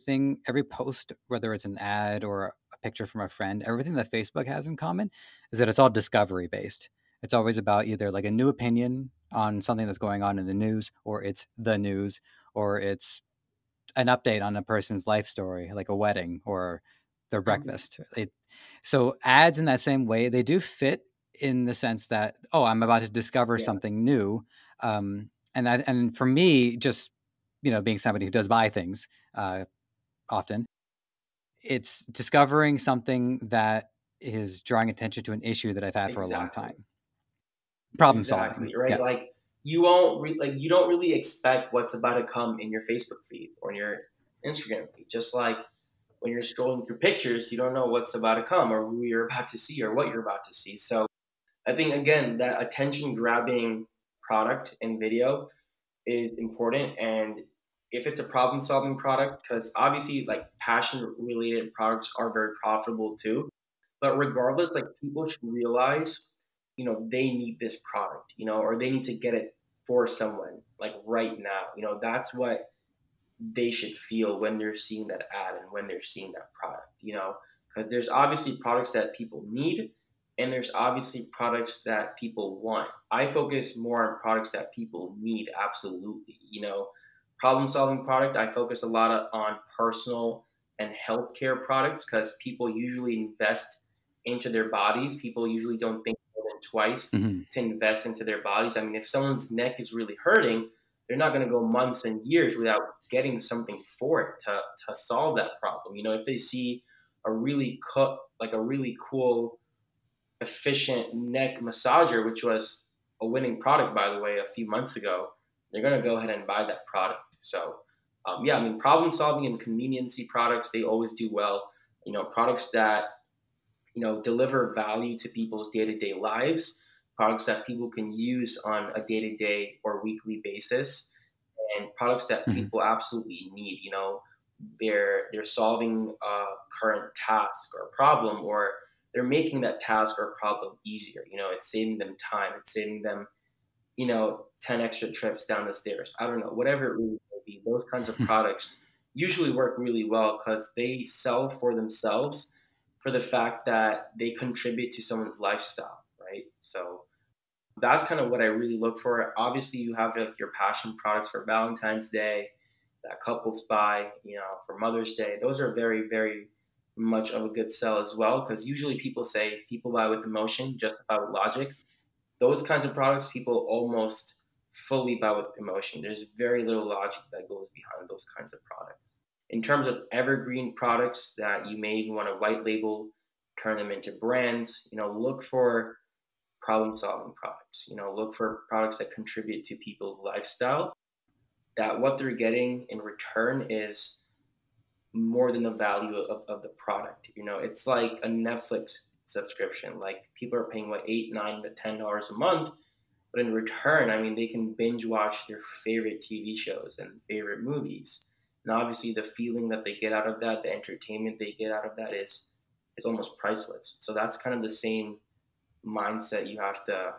post, whether it's an ad or a picture from a friend, everything that Facebook has in common is that it's all discovery based. It's always about either like a new opinion on something that's going on in the news, or it's the news, or it's an update on a person's life story, like a wedding or their breakfast. So ads in that same way, they do fit in the sense that, oh, I'm about to discover something new. And for me, just, being somebody who does buy things often, it's discovering something that is drawing attention to an issue that I've had for a long time. Problem solving. Right? Yeah. Like you don't really expect what's about to come in your Facebook feed or in your Instagram feed. Just like when you're scrolling through pictures, you don't know what's about to come or who you're about to see or what you're about to see. So I think, again, that attention grabbing product and video is important. And if it's a problem solving product, because obviously like passion related products are very profitable too. But regardless, like people should realize, they need this product, or they need to get it for someone like right now. That's what they should feel when they're seeing that ad and when they're seeing that product, because there's obviously products that people need and there's obviously products that people want. I focus more on products that people need, absolutely. Problem solving product, I focus a lot on personal and healthcare products because people usually invest into their bodies. People usually don't think more than twice to invest into their bodies. I mean, if someone's neck is really hurting, they're not going to go months and years without getting something for it to solve that problem. If they see a really cool, efficient neck massager, which was a winning product, by the way, a few months ago, they're going to go ahead and buy that product. So, I mean, problem solving and conveniency products, they always do well. Products that, deliver value to people's day-to-day lives, products that people can use on a day-to-day or weekly basis, and products that people absolutely need. They're solving a current task or problem, or they're making that task or problem easier. It's saving them time. It's saving them, 10 extra trips down the stairs. I don't know, whatever it really may be. Those kinds of products usually work really well because they sell for themselves for the fact that they contribute to someone's lifestyle, right? So that's kind of what I really look for. Obviously, you have like your passion products for Valentine's Day, that couples buy, for Mother's Day. Those are very, very much of a good sell as well, because usually people say people buy with emotion, justify with logic. Those kinds of products, people almost fully buy with emotion. There's very little logic that goes behind those kinds of products. In terms of evergreen products that you may even want to white label, turn them into brands, look for problem solving products. Look for products that contribute to people's lifestyle, that what they're getting in return is more than the value of the product. It's like a Netflix subscription. Like people are paying what, $8, $9 to $10 a month, but in return, I mean, they can binge watch their favorite TV shows and favorite movies. And obviously, the feeling that they get out of that, the entertainment they get out of that is almost priceless. So that's kind of the same mindset you have to,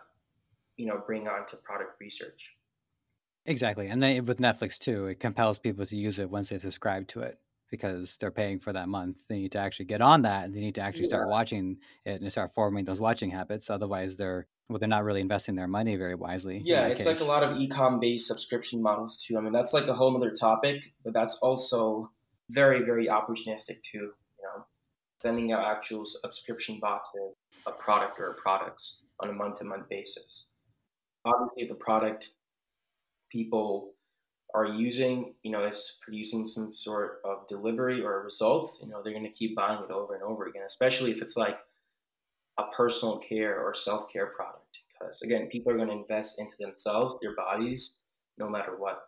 bring on to product research. Exactly. And then with Netflix too, it compels people to use it once they've subscribed to it because they're paying for that month. They need to actually get on that and they need to actually start watching it and start forming those watching habits. Otherwise, they're Well, they're not really investing their money very wisely in Yeah, that it's like a case. lot of ecom based subscription models too. I mean, that's like a whole other topic, but that's also very, very opportunistic too. You know, sending out actual subscription boxes, a product or products on a month to month basis. Obviously, if the product people are using, is producing some sort of delivery or results, they're going to keep buying it over and over again, especially if it's like a personal care or self care product. Because again, people are going to invest into themselves, their bodies, no matter what.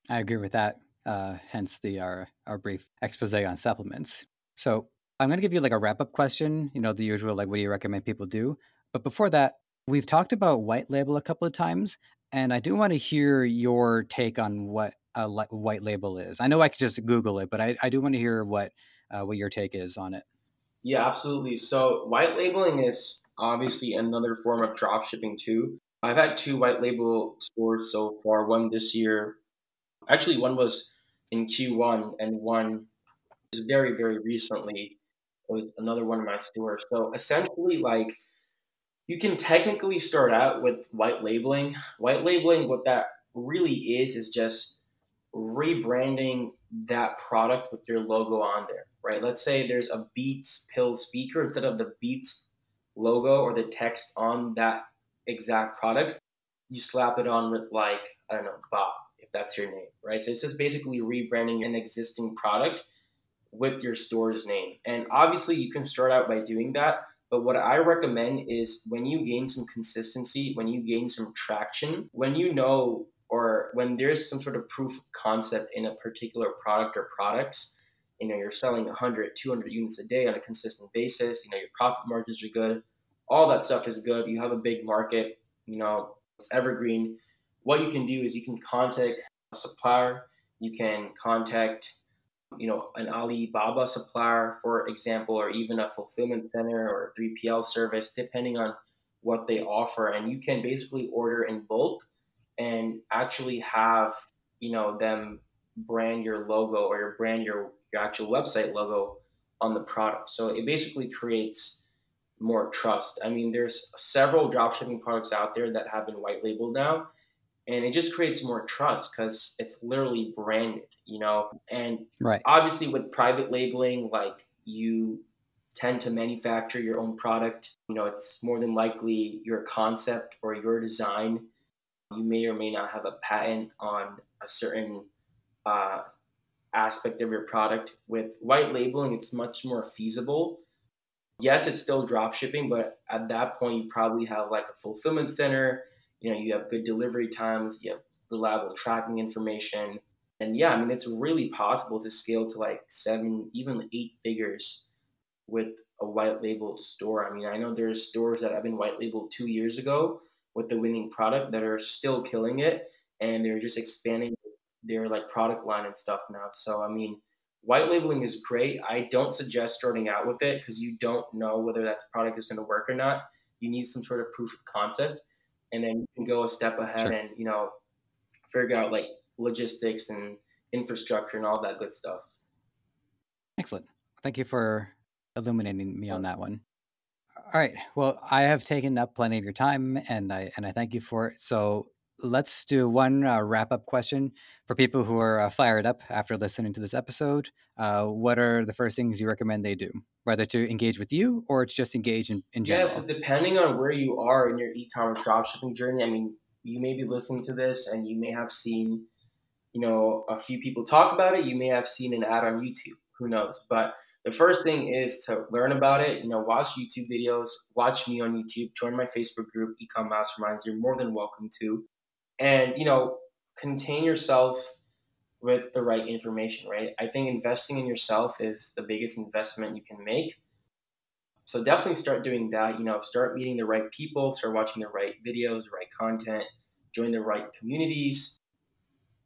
I agree with that. Hence our brief expose on supplements. So I'm going to give you like a wrap up question. The usual like, what do you recommend people do? But before that, we've talked about white label a couple of times, and I do want to hear your take on what a white label is. I know I could just Google it, but I do want to hear what your take is on it. Yeah, absolutely. So white labeling is obviously another form of drop shipping too. I've had two white label stores so far. One this year, actually, one was in Q1, and one was very, very recently. It was another one of my stores. So essentially, like, you can technically start out with white labeling. White labeling, what that really is just rebranding that product with your logo on there, right? Let's say there's a Beats pill speaker. Instead of the Beats logo or the text on that exact product, you slap it on with, like, I don't know, Bob, if that's your name, right? So it's just basically rebranding an existing product with your store's name. And obviously, you can start out by doing that. But what I recommend is when you gain some consistency, when you gain some traction, when you know or when there's some sort of proof of concept in a particular product or products, you're selling 100, 200 units a day on a consistent basis, your profit margins are good, all that stuff is good. You have a big market, it's evergreen. What you can do is you can contact a supplier, you can contact an Alibaba supplier, for example, or even a fulfillment center or a 3PL service, depending on what they offer. And you can basically order in bulk and actually have, them brand your logo or your actual website logo on the product. So it basically creates more trust. I mean, there's several dropshipping products out there that have been white labeled now, and it just creates more trust because it's literally branded, and Right. obviously with private labeling, like, you tend to manufacture your own product. It's more than likely your concept or your design. You may or may not have a patent on a certain uh, aspect of your product. With white labeling, it's much more feasible. Yes, it's still drop shipping, but at that point, you probably have like a fulfillment center. You have good delivery times, you have reliable tracking information. And yeah, I mean, it's really possible to scale to like 7, even 8 figures with a white labeled store. I mean, I know there's stores that have been white labeled 2 years ago with the winning product that are still killing it, and they're just expanding their like product line and stuff now. So I mean, white labeling is great. I don't suggest starting out with it because you don't know whether that product is going to work or not. You need some sort of proof of concept, and then you can go a step ahead Sure. and figure out like logistics and infrastructure and all that good stuff. Excellent. Thank you for illuminating me on that one. All right. Well, I have taken up plenty of your time, and I thank you for it. So let's do one wrap up question for people who are fired up after listening to this episode. What are the first things you recommend they do, whether to engage with you or to just engage in Yeah, so general? depending on where you are in your e-commerce dropshipping journey, I mean, you may be listening to this and you may have seen, a few people talk about it. You may have seen an ad on YouTube. Who knows? But the first thing is to learn about it. Watch YouTube videos, watch me on YouTube, join my Facebook group, Ecom Masterminds. You're more than welcome to. And, contain yourself with the right information, right? I think investing in yourself is the biggest investment you can make. So definitely start doing that. Start meeting the right people, start watching the right videos, the right content, join the right communities.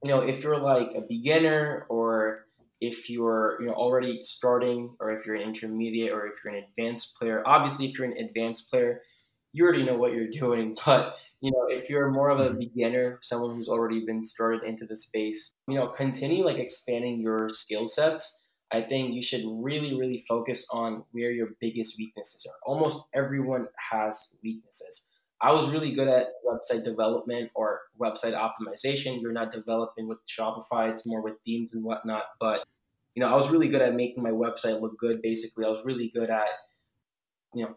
If you're like a beginner, or if you're already starting, or if you're an intermediate, or if you're an advanced player. Obviously, if you're an advanced player, you already know what you're doing. But if you're more of a Mhm. beginner, someone who's already been started into the space, continue like expanding your skill sets. I think you should really, really focus on where your biggest weaknesses are. Almost everyone has weaknesses. I was really good at website development or website optimization. You're not developing with Shopify. It's more with themes and whatnot. But, I was really good at making my website look good. Basically, I was really good at,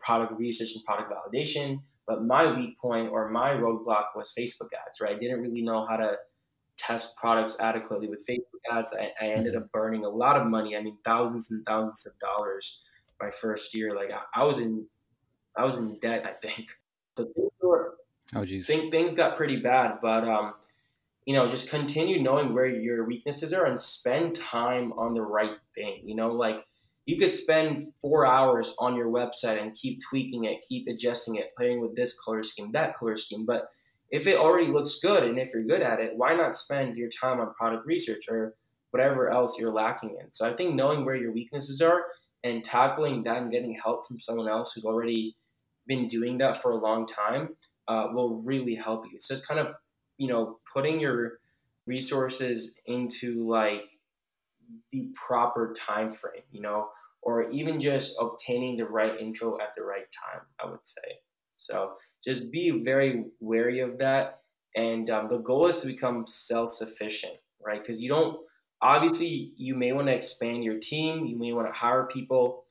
product research and product validation. But my weak point or my roadblock was Facebook ads, right? I didn't really know how to test products adequately with Facebook ads. I ended up burning a lot of money. I mean, thousands and thousands of dollars my first year. Like I was in debt, I think. So things got pretty bad, but just continue knowing where your weaknesses are and spend time on the right thing. Like you could spend 4 hours on your website and keep tweaking it, keep adjusting it, playing with this color scheme, that color scheme. But if it already looks good and if you're good at it, why not spend your time on product research or whatever else you're lacking in? So I think knowing where your weaknesses are and tackling that and getting help from someone else who's already been doing that for a long time will really help you. It's just kind of, putting your resources into like the proper time frame, or even just obtaining the right intro at the right time, I would say. So just be very wary of that. And the goal is to become self-sufficient, right? Because obviously you may want to expand your team, you may want to hire people,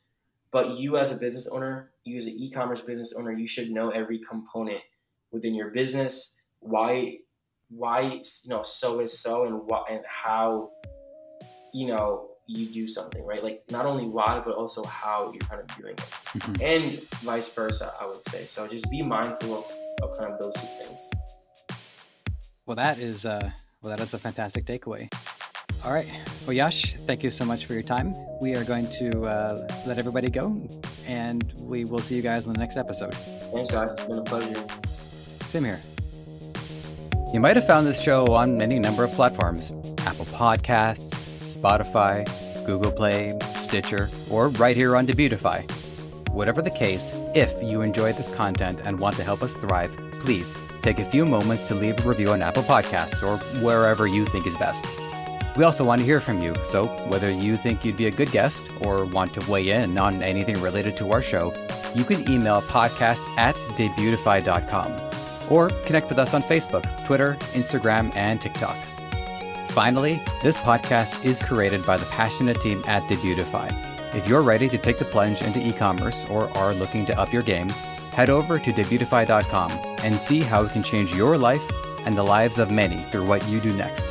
but you as a business owner, you as an e-commerce business owner, you should know every component within your business, why so is so, and how, you do something, right? Like not only why, but also how you're kind of doing it, and vice versa, I would say. So just be mindful of kind of those two things. Well, that is a fantastic takeaway. All right. Well, Yash, thank you so much for your time. We are going to let everybody go, and we will see you guys on the next episode. Thanks, guys. It's been a pleasure. Same here. You might have found this show on any number of platforms: Apple Podcasts, Spotify, Google Play, Stitcher, or right here on Debutify. Whatever the case, if you enjoyed this content and want to help us thrive, please take a few moments to leave a review on Apple Podcasts or wherever you think is best. We also want to hear from you, so whether you think you'd be a good guest or want to weigh in on anything related to our show, you can email podcast@debutify.com or connect with us on Facebook, Twitter, Instagram, and TikTok. Finally, this podcast is created by the passionate team at Debutify. If you're ready to take the plunge into e-commerce or are looking to up your game, head over to Debutify.com and see how it can change your life and the lives of many through what you do next.